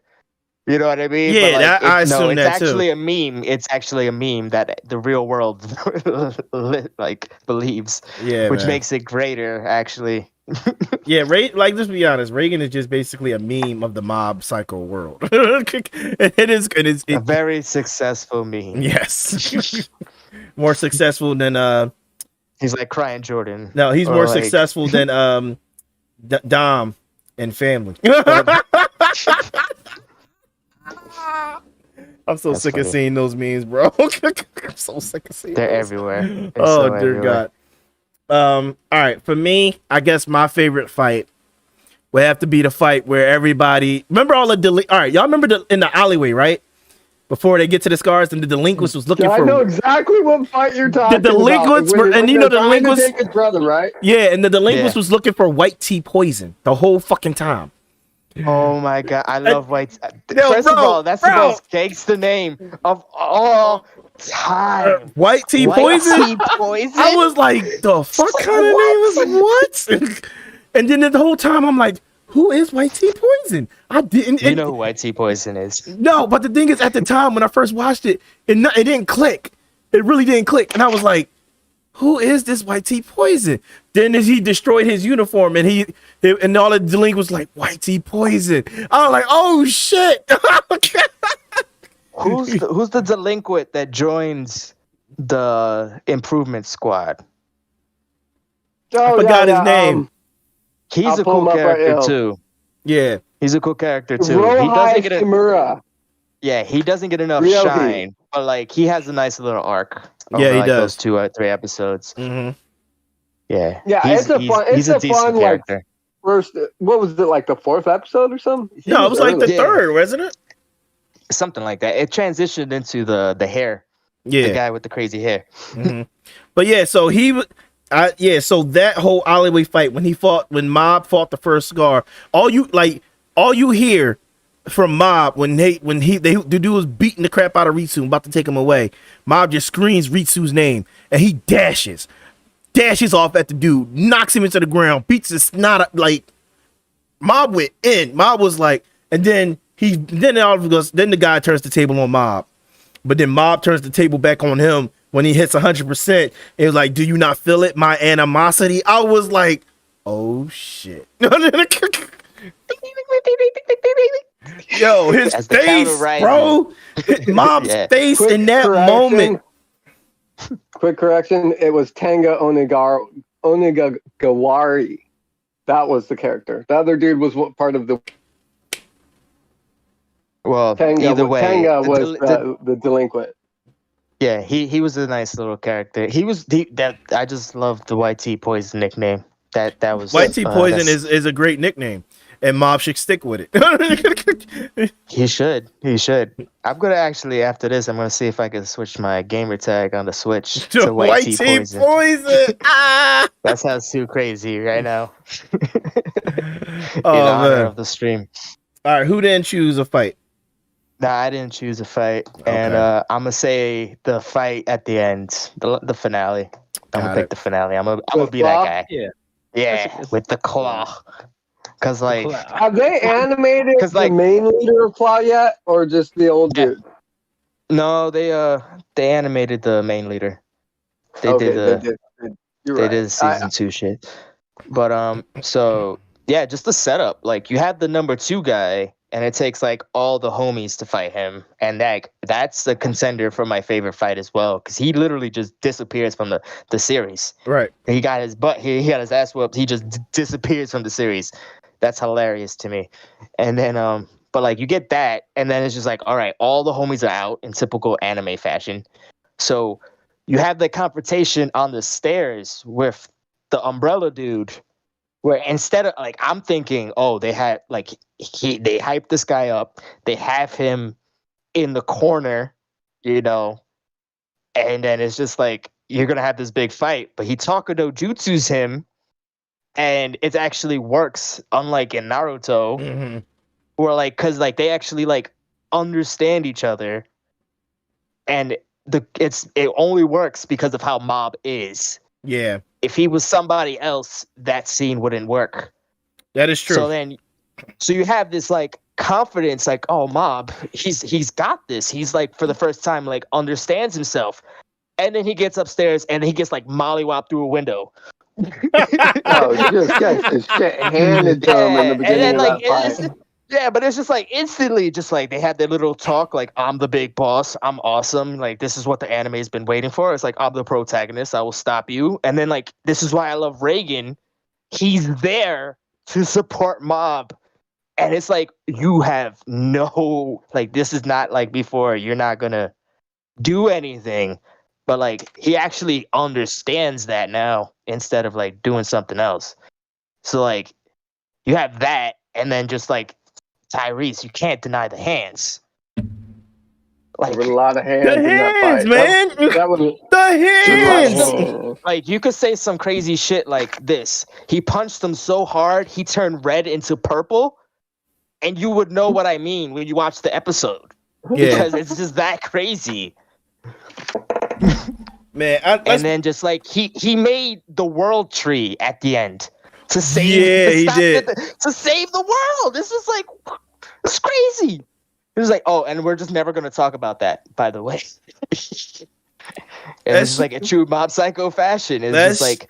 S2: You know what I mean?
S1: Yeah,
S2: But, like,
S1: I
S2: no,
S1: assume
S2: it's
S1: that, too.
S2: actually a meme. It's actually a meme that the real world like believes,
S1: yeah,
S2: which
S1: man.
S2: makes it greater. Actually,
S1: Yeah, like let's be honest, Reagan is just basically a meme of the mob psycho world. it is
S2: a very successful meme.
S1: yes. More successful than
S2: He's like crying Jordan.
S1: no, he's
S2: Or,
S1: more
S2: like-
S1: successful than Dom and Family. I'm so
S2: That's
S1: sick of
S2: funny.
S1: seeing those memes, bro. I'm so sick of seeing
S2: They're
S1: those.
S2: everywhere. They're
S1: Oh
S2: so
S1: dear
S2: everywhere.
S1: God. All right, for me, I guess my favorite fight would have to be the fight where everybody remember all the all right, y'all remember in the alleyway, right? Before they get to the Scars, and the delinquents was looking
S3: Yeah, I
S1: for
S3: know exactly what fight you're talking
S1: delinquents
S3: about.
S1: were- and you know the
S3: trying to
S1: delinquents-
S3: take his brother, right?
S1: yeah, and the delinquents
S2: Yeah.
S1: was looking for white tea poison the whole fucking time.
S2: Oh my god, I love white.
S1: Yo,
S2: First of
S1: bro,
S2: all, that's the
S1: bro.
S2: most gangsta name of all time.
S1: White tea
S2: White
S1: poison?
S2: tea poison.
S1: I was like, the fuck
S2: Like,
S1: kind of name is what? And then the whole time I'm like, who is white tea poison? I didn't.
S2: You know who white tea poison is?
S1: No, but the thing is, at the time when I first watched it, it didn't click. It really didn't click, and I was like, "Who is this white tea poison?" Then as he destroyed his uniform, and and all the delinquents was like white tea poison. I was like, "Oh shit!"
S2: Who's the delinquent that joins the improvement squad?
S3: Oh,
S1: forgot his name.
S2: He's
S3: I'll
S2: a
S3: pull him
S2: cool
S3: up right
S2: character
S3: now.
S2: too.
S1: Yeah,
S2: He's a cool character too. He
S3: Rohai
S2: doesn't get
S3: Shimura.
S2: he doesn't get enough
S3: Ryohei.
S2: shine, but like he has a nice little arc. Over,
S1: Yeah, he
S2: like,
S1: does.
S2: Those 2 or 3 episodes.
S1: hmm
S2: Yeah,
S3: Yeah,
S2: he's
S3: it's a
S2: decent
S3: fun, like,
S2: character.
S3: First, what was it, like the 4th episode or something? He
S1: No, it was like the
S3: early.
S2: Yeah.
S1: third, wasn't it?
S2: Something like that. It transitioned into the hair. The
S1: Yeah.
S2: guy with the crazy hair.
S1: But yeah, so so that whole alleyway fight when Mob fought the first Scar, all you hear from Mob when the dude was beating the crap out of Ritsu, about to take him away. Mob just screams Ritsu's name and he dashes off at the dude, knocks him into the ground, beats his snot up, like Mob went in. Mob was like, and then the guy turns the table on Mob. But then Mob turns the table back on him when he hits 100%. It was like, do you not feel it? My animosity. I was like, oh shit. Yo, his
S2: As the
S1: face,
S2: counter rises.
S1: bro. Mob's
S2: Yeah.
S1: face
S3: Quick
S1: in that
S3: correction.
S1: moment.
S3: Quick correction: it was Tenga Onigawari. That was the character. The other dude was part of the
S2: Well,
S3: Tenga.
S2: either way,
S3: Tenga was the delinquent.
S2: yeah, he was a nice little character. That I just loved the White Tea Poison nickname. That was
S1: White Tea Poison
S2: that's-
S1: is a great nickname, and Mob should stick with it.
S2: He should. I'm gonna actually after this. I'm gonna see if I can switch my gamer tag on the Switch to White Tea Poison.
S1: Ah!
S2: That sounds too crazy right now.
S1: Oh,
S2: In honor
S1: man.
S2: of the stream.
S1: All right, who didn't choose a fight?
S2: Nah, I didn't choose a fight, and
S1: Okay.
S2: I'm gonna say the fight at the end, the finale. I'm gonna
S1: Got
S2: pick
S1: it.
S2: the finale. I'm gonna
S3: With
S2: be that
S3: claw?
S2: guy.
S4: Yeah.
S2: Yeah,
S4: That's-
S2: with the claw. Cause like,
S3: Have they animated
S2: 'Cause,
S3: the
S2: like-
S3: main leader of Claw yet, or just the old
S2: Yeah.
S3: dude?
S2: no, they animated the main leader. They
S3: Okay,
S2: did
S3: they did. You're
S2: they
S3: right.
S2: did season 2 shit. But so yeah, just the setup. Like you have the number 2 guy, and it takes like all the homies to fight him, and that's the contender for my favorite fight as well, because he literally just disappears from the series.
S1: Right.
S2: He got his butt. He got his ass whooped. He just disappears from the series. That's hilarious to me. And then but like you get that, and then it's just like, all right, all the homies are out in typical anime fashion. So you have the confrontation on the stairs with the umbrella dude, where instead of like I'm thinking, oh, they had like they hyped this guy up, they have him in the corner, you know, and then it's just like you're gonna have this big fight, but he Takudo jutsus him, and it actually works, unlike in Naruto,
S1: Mhm.
S2: where like because like they actually like understand each other, and it only works because of how Mob is.
S1: Yeah,
S2: If he was somebody else, that scene wouldn't work.
S1: that is true.
S2: So you have this like confidence, like, oh, Mob, he's got this. He's like for the first time like understands himself, and then he gets upstairs and he gets like mollywopped through a window.
S3: Oh, just gets his shit handed to him in the
S2: and
S3: beginning
S2: then
S3: of
S2: like
S3: that fight.
S2: yeah, but it's just like instantly, just like they had their little talk, like I'm the big boss, I'm awesome, like this is what the anime has been waiting for. It's like I'm the protagonist, I will stop you. And then like this is why I love Reagan. He's there to support Mob. And it's like you have no like this is not like before, you're not gonna do anything. But like he actually understands that now instead of like doing something else. So like you have that, and then just like Tyrese, you can't deny the hands. Like
S3: There were a lot of hands
S1: The
S3: in that
S1: hands,
S3: fight.
S1: man.
S3: That was
S1: The hands.
S2: Like you could say some crazy shit like this. He punched him so hard he turned red into purple, and you would know what I mean when you watch the episode.
S1: Yeah,
S2: Because it's just that crazy.
S1: man.
S2: And then just like he made the world tree at the end to save.
S1: Yeah,
S2: to
S1: he
S2: stop
S1: did.
S2: to save the world. This is like it's crazy. It was like, oh, and we're just never gonna talk about that, by the way. And
S1: That's-
S2: it's like a true Mob Psycho fashion. It's
S1: that's-
S2: just like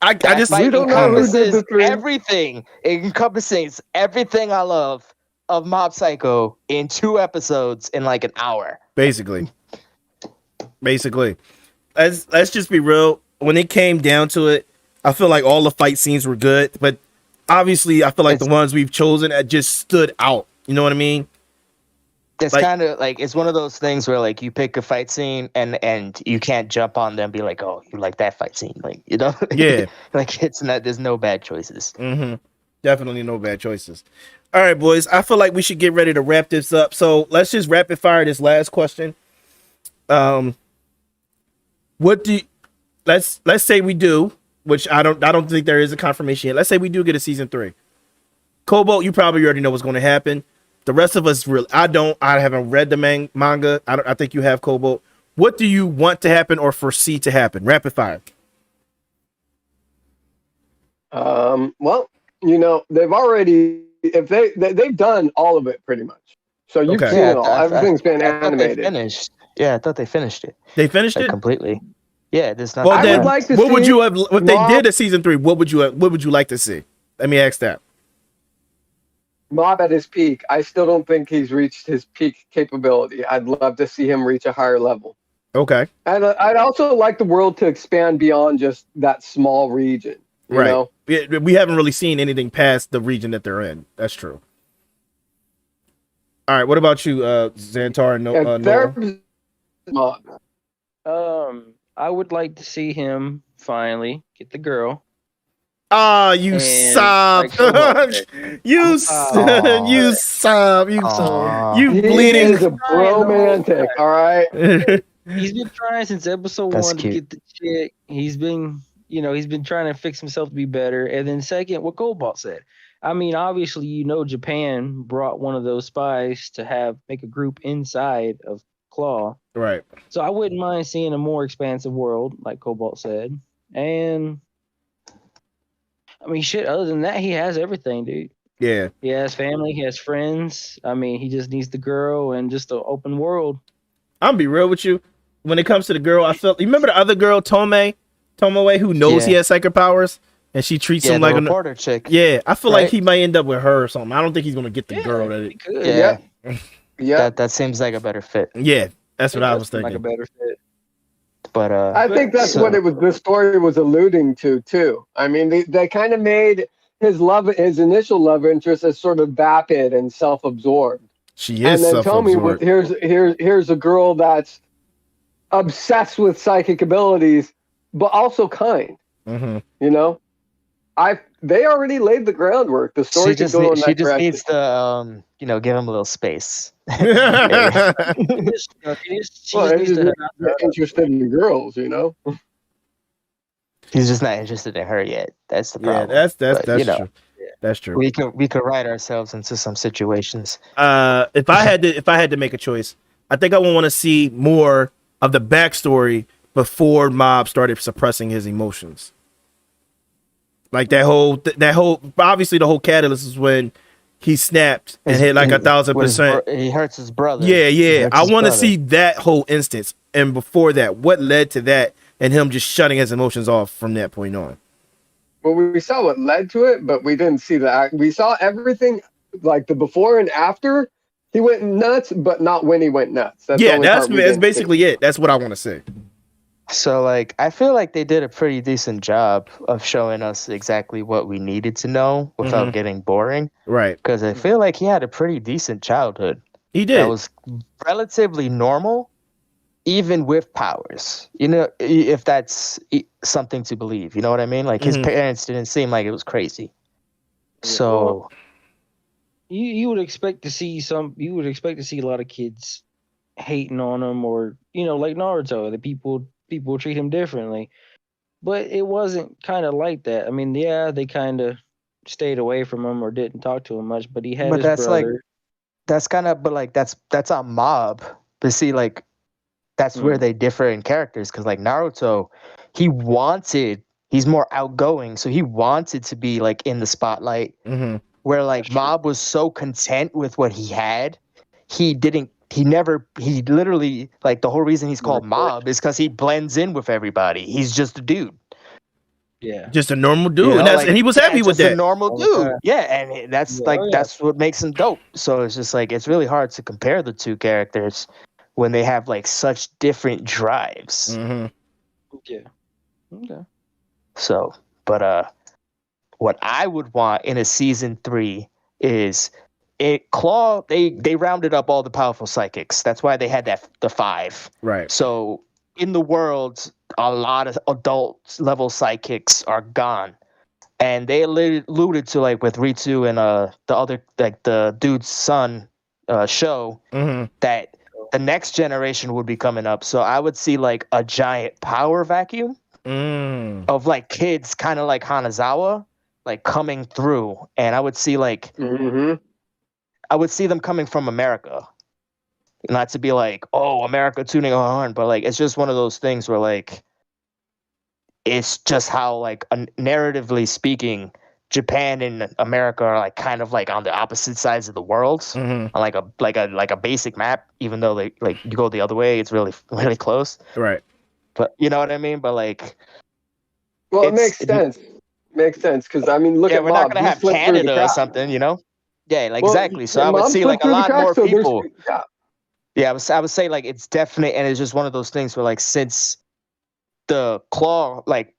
S1: I
S2: that
S1: just
S2: fight
S3: We don't know who did
S2: encompasses
S3: the three.
S2: everything. It encompasses everything I love of Mob Psycho in 2 episodes in like an hour.
S1: basically. Let's just be real. When it came down to it, I feel like all the fight scenes were good, but obviously, I feel like the ones we've chosen just stood out. You know what I mean?
S2: It's
S1: Like-
S2: kind of like it's one of those things where like you pick a fight scene and you can't jump on them and be like, oh, you like that fight scene, like you know?
S1: Yeah.
S2: Like it's not. There's no bad choices.
S1: Mm-hmm. Definitely no bad choices. All right, boys. I feel like we should get ready to wrap this up. So let's just rapid fire this last question. What do let's say we do, which I don't think there is a confirmation yet. Let's say we do get a season 3. Cobalt, you probably already know what's going to happen. The rest of us really, I haven't read the manga. I think you have, Cobalt. What do you want to happen or foresee to happen? Rapid fire.
S3: Well, you know, they've already they've done all of it pretty much. So you've
S1: Okay.
S3: seen it all. Everything's been
S2: I thought they
S3: animated.
S2: finished. Yeah, I thought they finished it
S1: They finished
S2: like
S1: it.
S2: completely. Yeah, there's not.
S1: Well,
S3: I
S1: then,
S3: would like to
S1: what would
S3: see
S1: you have if they
S3: Mob-
S1: did a season 3? What would you like to see? Let me ask that.
S3: Mob at his peak. I still don't think he's reached his peak capability. I'd love to see him reach a higher level.
S1: Okay.
S3: And I'd also like the world to expand beyond just that small region. You
S1: Right.
S3: know,
S1: We haven't really seen anything past the region that they're in. That's true. All right. What about you, Xantar and
S3: and
S1: Noah?
S3: there's
S4: I would like to see him finally get the girl.
S1: Ah, you
S4: And
S1: sob.
S4: like Cobalt said,
S1: you
S2: Aw.
S1: you sob.
S4: so
S1: You
S3: he
S1: bleeding.
S3: is a
S4: trying the whole
S3: bromantic.
S4: time.
S3: All right.
S4: He's been trying since episode
S2: That's
S4: 1 to
S2: cute.
S4: get the chick. He's been trying to fix himself to be better. And then second, what Cobalt said. I mean, obviously, Japan brought one of those spies to make a group inside of Claw.
S1: Right.
S4: So I wouldn't mind seeing a more expansive world, like Cobalt said. And I mean, shit, other than that, he has everything, dude.
S1: Yeah.
S4: He has family, he has friends. I mean, he just needs the girl and just an open world.
S1: I'm gonna be real with you. When it comes to the girl, I felt. You remember the other girl, Tomoe, who knows he
S2: Yeah.
S1: has psychic powers, and she treats
S2: Yeah,
S1: him
S2: the
S1: like
S2: reporter chick.
S1: Yeah, I feel like
S2: Right?
S1: he might end up with her or something. I don't think he's gonna get the girl that.
S4: He could.
S2: Yeah.
S3: Yeah.
S2: That seems like a better fit.
S1: Yeah, that's what I
S4: does
S1: was
S4: seem like a
S1: thinking.
S4: better fit.
S2: But
S3: I think that's
S2: so-
S3: what the story was alluding to too. I mean, they kind of made his initial love interest as sort of vapid and self-absorbed.
S1: She
S3: And
S1: is
S3: then Tommy with
S1: self-absorbed.
S3: here's a girl that's obsessed with psychic abilities, but also kind.
S1: Mhm.
S3: You know, they already laid the groundwork. The story could go in that direction.
S2: needs to give him a little space.
S3: Well,
S4: She
S3: he's
S4: just needs to
S3: not interested in girls, you know.
S2: He's just not interested in her yet. That's the
S1: Yeah,
S2: problem.
S1: that's
S2: But,
S1: true. That's true.
S2: we could write ourselves into some situations.
S1: If I had to make a choice, I think I would want to see more of the backstory before Mob started suppressing his emotions. Like that whole obviously the whole catalyst is when he snapped and hit like 1,000%.
S2: He hurts his brother.
S1: Yeah. I want to see that whole instance, and before that, what led to that, and him just shutting his emotions off from that point on.
S3: Well, we saw what led to it, but we didn't see the. We saw everything like the before and after. He went nuts, but not when he went nuts. That's the only
S1: That's
S3: part we didn't
S1: basically it. That's what I want to say.
S2: So, like, I feel like they did a pretty decent job of showing us exactly what we needed to know without getting boring.
S1: Right.
S2: Because I feel like he had a pretty decent childhood.
S1: He did.
S2: That was relatively normal, even with powers. You know, if that's something to believe. You know what I mean? Like, his parents didn't seem like it was crazy. So,
S4: you would expect to see a lot of kids hating on him, or like Naruto, that people treat him differently, but it wasn't kind of like that. I mean, yeah, they kind of stayed away from him or didn't talk to him much, but he had his brother.
S2: That's a mob. But see, like, that's where they differ in characters, because like Naruto, he's more outgoing, so he wanted to be like in the spotlight. Where like Mob was so content with what he had, he literally, like, the whole reason he's called Mob is because he blends in with everybody. He's just a dude.
S4: Yeah,
S1: just a normal dude,
S2: You know,
S1: and he was happy with that.
S2: A normal dude. Yeah, and that's
S4: Yeah.
S2: that's what makes him dope. So it's just like, it's really hard to compare the two characters when they have like such different drives.
S4: Yeah. Okay.
S2: So, but what I would want in a season 3 is Claw. They rounded up all the powerful psychics. That's why they had the 5.
S1: Right.
S2: So in the world, a lot of adult level psychics are gone, and they alluded to, like, with Ritsu and the other, like, the dude's son show, that the next generation would be coming up. So I would see like a giant power vacuum of like kids, kind of like Hanazawa, like coming through, and I would see like I would see them coming from America. Not to be like, oh, America tuning our horn, but like, it's just one of those things where like, it's just how, like, narratively speaking, Japan and America are like kind of like on the opposite sides of the world, on like a basic map. Even though they, like, you go the other way, it's really really close.
S1: Right.
S2: But you know what I mean. But like,
S3: Well, it makes sense. Makes sense, because I mean, look at
S2: we're
S3: Mob.
S2: not gonna have Canada or something, you know? Yeah, like,
S3: Well,
S2: exactly. So I would
S3: Mob
S2: see
S3: slipped
S2: like a
S3: through the
S2: lot
S3: cracks,
S2: more
S3: so there's-
S2: people. Yeah, I would say like it's definite, and it's just one of those things where like since the Claw like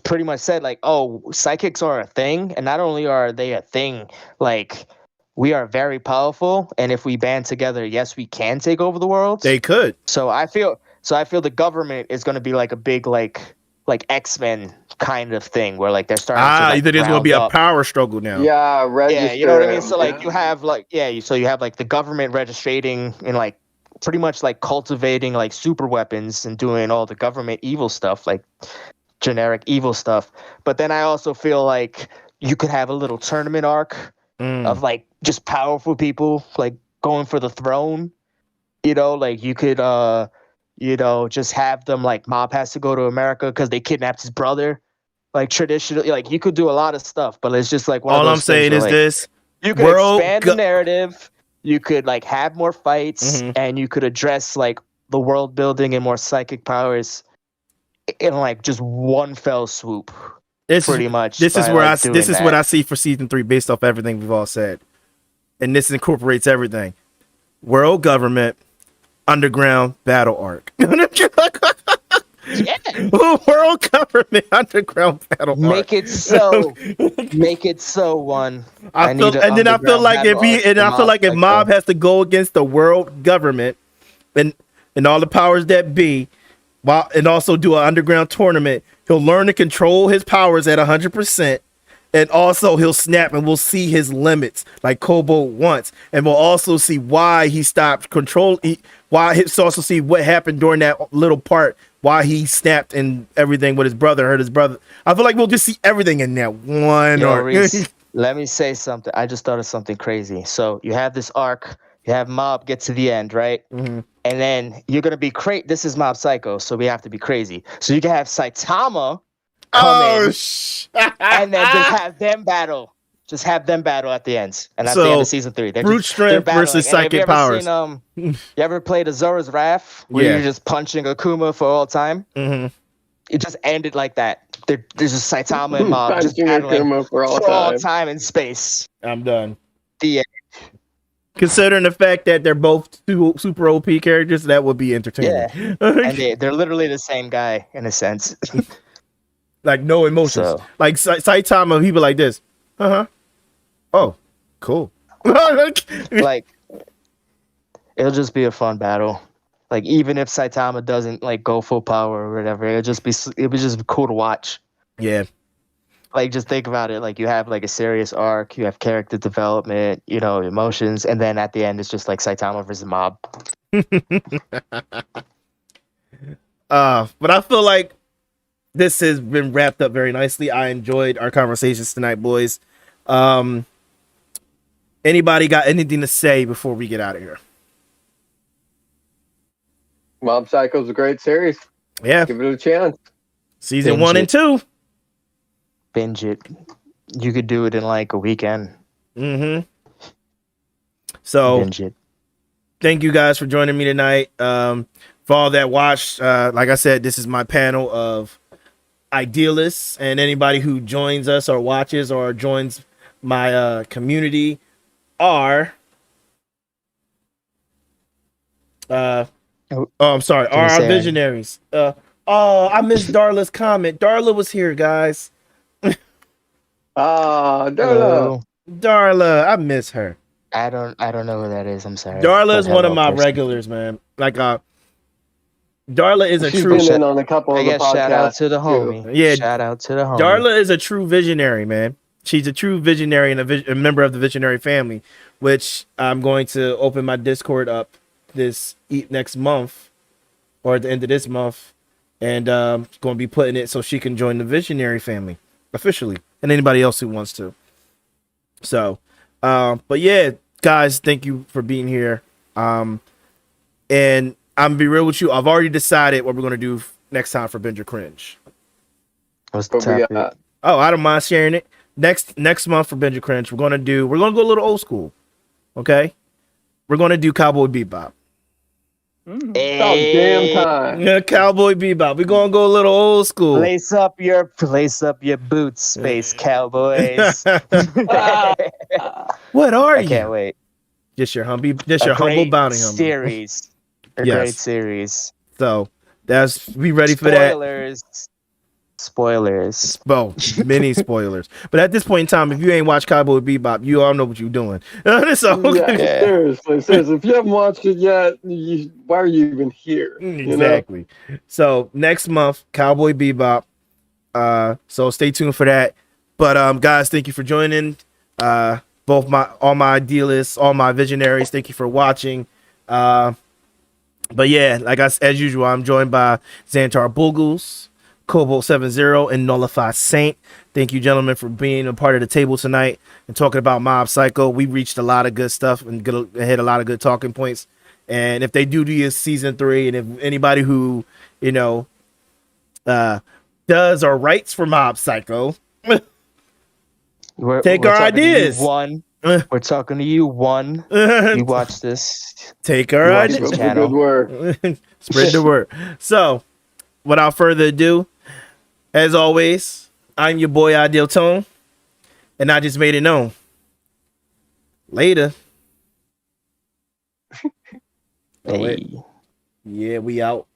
S2: pretty much said like, oh, psychics are a thing, and not only are they a thing, like we are very powerful, and if we band together, yes, we can take over the world.
S1: They could.
S2: So I feel the government is going to be like a big like X-Men kind of thing where like they're starting to like
S1: There's going to be a
S2: round up.
S1: power struggle now.
S3: Yeah, register.
S2: Yeah, you know what I mean. So like
S3: yeah.
S2: you have like so you have like the government registrating and like pretty much like cultivating like super weapons and doing all the government evil stuff, like generic evil stuff. But then I also feel like you could have a little tournament arc of like just powerful people like going for the throne. You know, like you could just have them like Mob has to go to America because they kidnapped his brother. Like traditionally, like you could do a lot of stuff, but it's just like one of those
S1: All I'm saying is
S2: like,
S1: this:
S2: you could expand the narrative, you could like have more fights, and you could address like the world building and more psychic powers in like just one fell swoop. Pretty much.
S1: This is where this is what I see for season 3 based off everything we've all said, and this incorporates everything: world government, underground battle arc.
S2: Yeah.
S1: World government underground battle arc.
S2: Make it so. Make it so. One.
S1: I feel like if Mob has to go against the world government and all the powers that be, and also do an underground tournament, he'll learn to control his powers at 100%. And also he'll snap and we'll see his limits like Kobo wants. And we'll also see why he stopped also see what happened during that little part, why he snapped and everything with his brother, hurt his brother. I feel like we'll just see everything in that one arc.
S2: Reese, let me say something. I just thought of something crazy. So you have this arc, you have Mob get to the end, right? Mm-hmm. And then you're going to be crazy. This is Mob Psycho, so we have to be crazy. So you can have Saitama come in, and then just have them battle. Just have them battle at the end, and that's the end of season 3.
S1: Brute strength versus psychic powers.
S2: You ever played Azura's Wrath, where you're just punching Akuma for all time? Mm-hmm. It just ended like that. There's just Saitama and Mob just battling for all time in space.
S1: I'm done.
S2: The end.
S1: Considering the fact that they're both super OP characters, that would be entertaining.
S2: Yeah, and they're literally the same guy in a sense.
S1: Like no emotions. So. Like Saitama, he be like this. Oh, cool.
S2: Like it'll just be a fun battle. Like even if Saitama doesn't like go full power or whatever, it would just be cool to watch.
S1: Yeah.
S2: Like just think about it. Like you have like a serious arc, you have character development, emotions, and then at the end it's just like Saitama versus Mob.
S1: But I feel like this has been wrapped up very nicely. I enjoyed our conversations tonight, boys. Anybody got anything to say before we get out of here?
S3: Mob Psycho's a great series.
S1: Yeah.
S3: Give it a chance.
S1: Season 1 and 2.
S2: Binge it. You could do it in like a weekend.
S1: Mm-hmm. So,
S2: binge it.
S1: Thank you guys for joining me tonight. For all that watched, like I said, this is my panel of idealists, and anybody who joins us or watches or joins my community are I'm sorry, are our visionaries. I missed Darla's comment. Darla was here, guys.
S3: Darla.
S1: Darla, I miss her.
S2: I don't know who that is. I'm sorry.
S1: Darla is one of my regulars, man. Like Darla is
S3: She's been in on a couple of the podcasts.
S2: Shout out to the homie.
S1: Too. Yeah,
S2: shout out to the homie.
S1: Darla is a true visionary, man. She's a true visionary and a member of the visionary family, which I'm going to open my Discord up this next month or at the end of this month, and going to be putting it so she can join the visionary family officially, and anybody else who wants to. So, but yeah, guys, thank you for being here. And I'm gonna be real with you. I've already decided what we're gonna do next time for Binge or Cringe.
S2: What's the topic?
S1: Oh, I don't mind sharing it. Next month for Binge or Cringe, we're gonna go a little old school. Okay, we're gonna do Cowboy Bebop.
S3: Hey. About damn time.
S1: Yeah, Cowboy Bebop. We're gonna go a little old school.
S2: Lace up your boots, space cowboys.
S1: What are you?
S2: I can't wait.
S1: Just your humble bounty humble.
S2: Series. A
S1: Yes.
S2: great series.
S1: So that's we ready for that.
S2: Spoilers.
S1: Well, many spoilers. But at this point in time, if you ain't watched Cowboy Bebop, you all know what you're doing. So
S3: Yeah, seriously. If you haven't watched it yet, why are you even here?
S1: exactly. So next month, Cowboy Bebop. So stay tuned for that. But guys, thank you for joining. Both all my idealists, all my visionaries, thank you for watching. But yeah, as usual, I'm joined by Xantar Bugles, Cobalt 70, and Nullify Saint. Thank you, gentlemen, for being a part of the table tonight and talking about Mob Psycho. We reached a lot of good stuff and hit a lot of good talking points. And if they do season 3, and if anybody who does or writes for Mob Psycho, take our ideas.
S2: We're talking to you, one. You watch this.
S1: Take our ideas.
S3: Good word.
S1: Spread the word. So, without further ado, as always, I'm your boy Ideal Tone, and I just made it known. Later.
S2: Hey.
S1: Yeah, we out.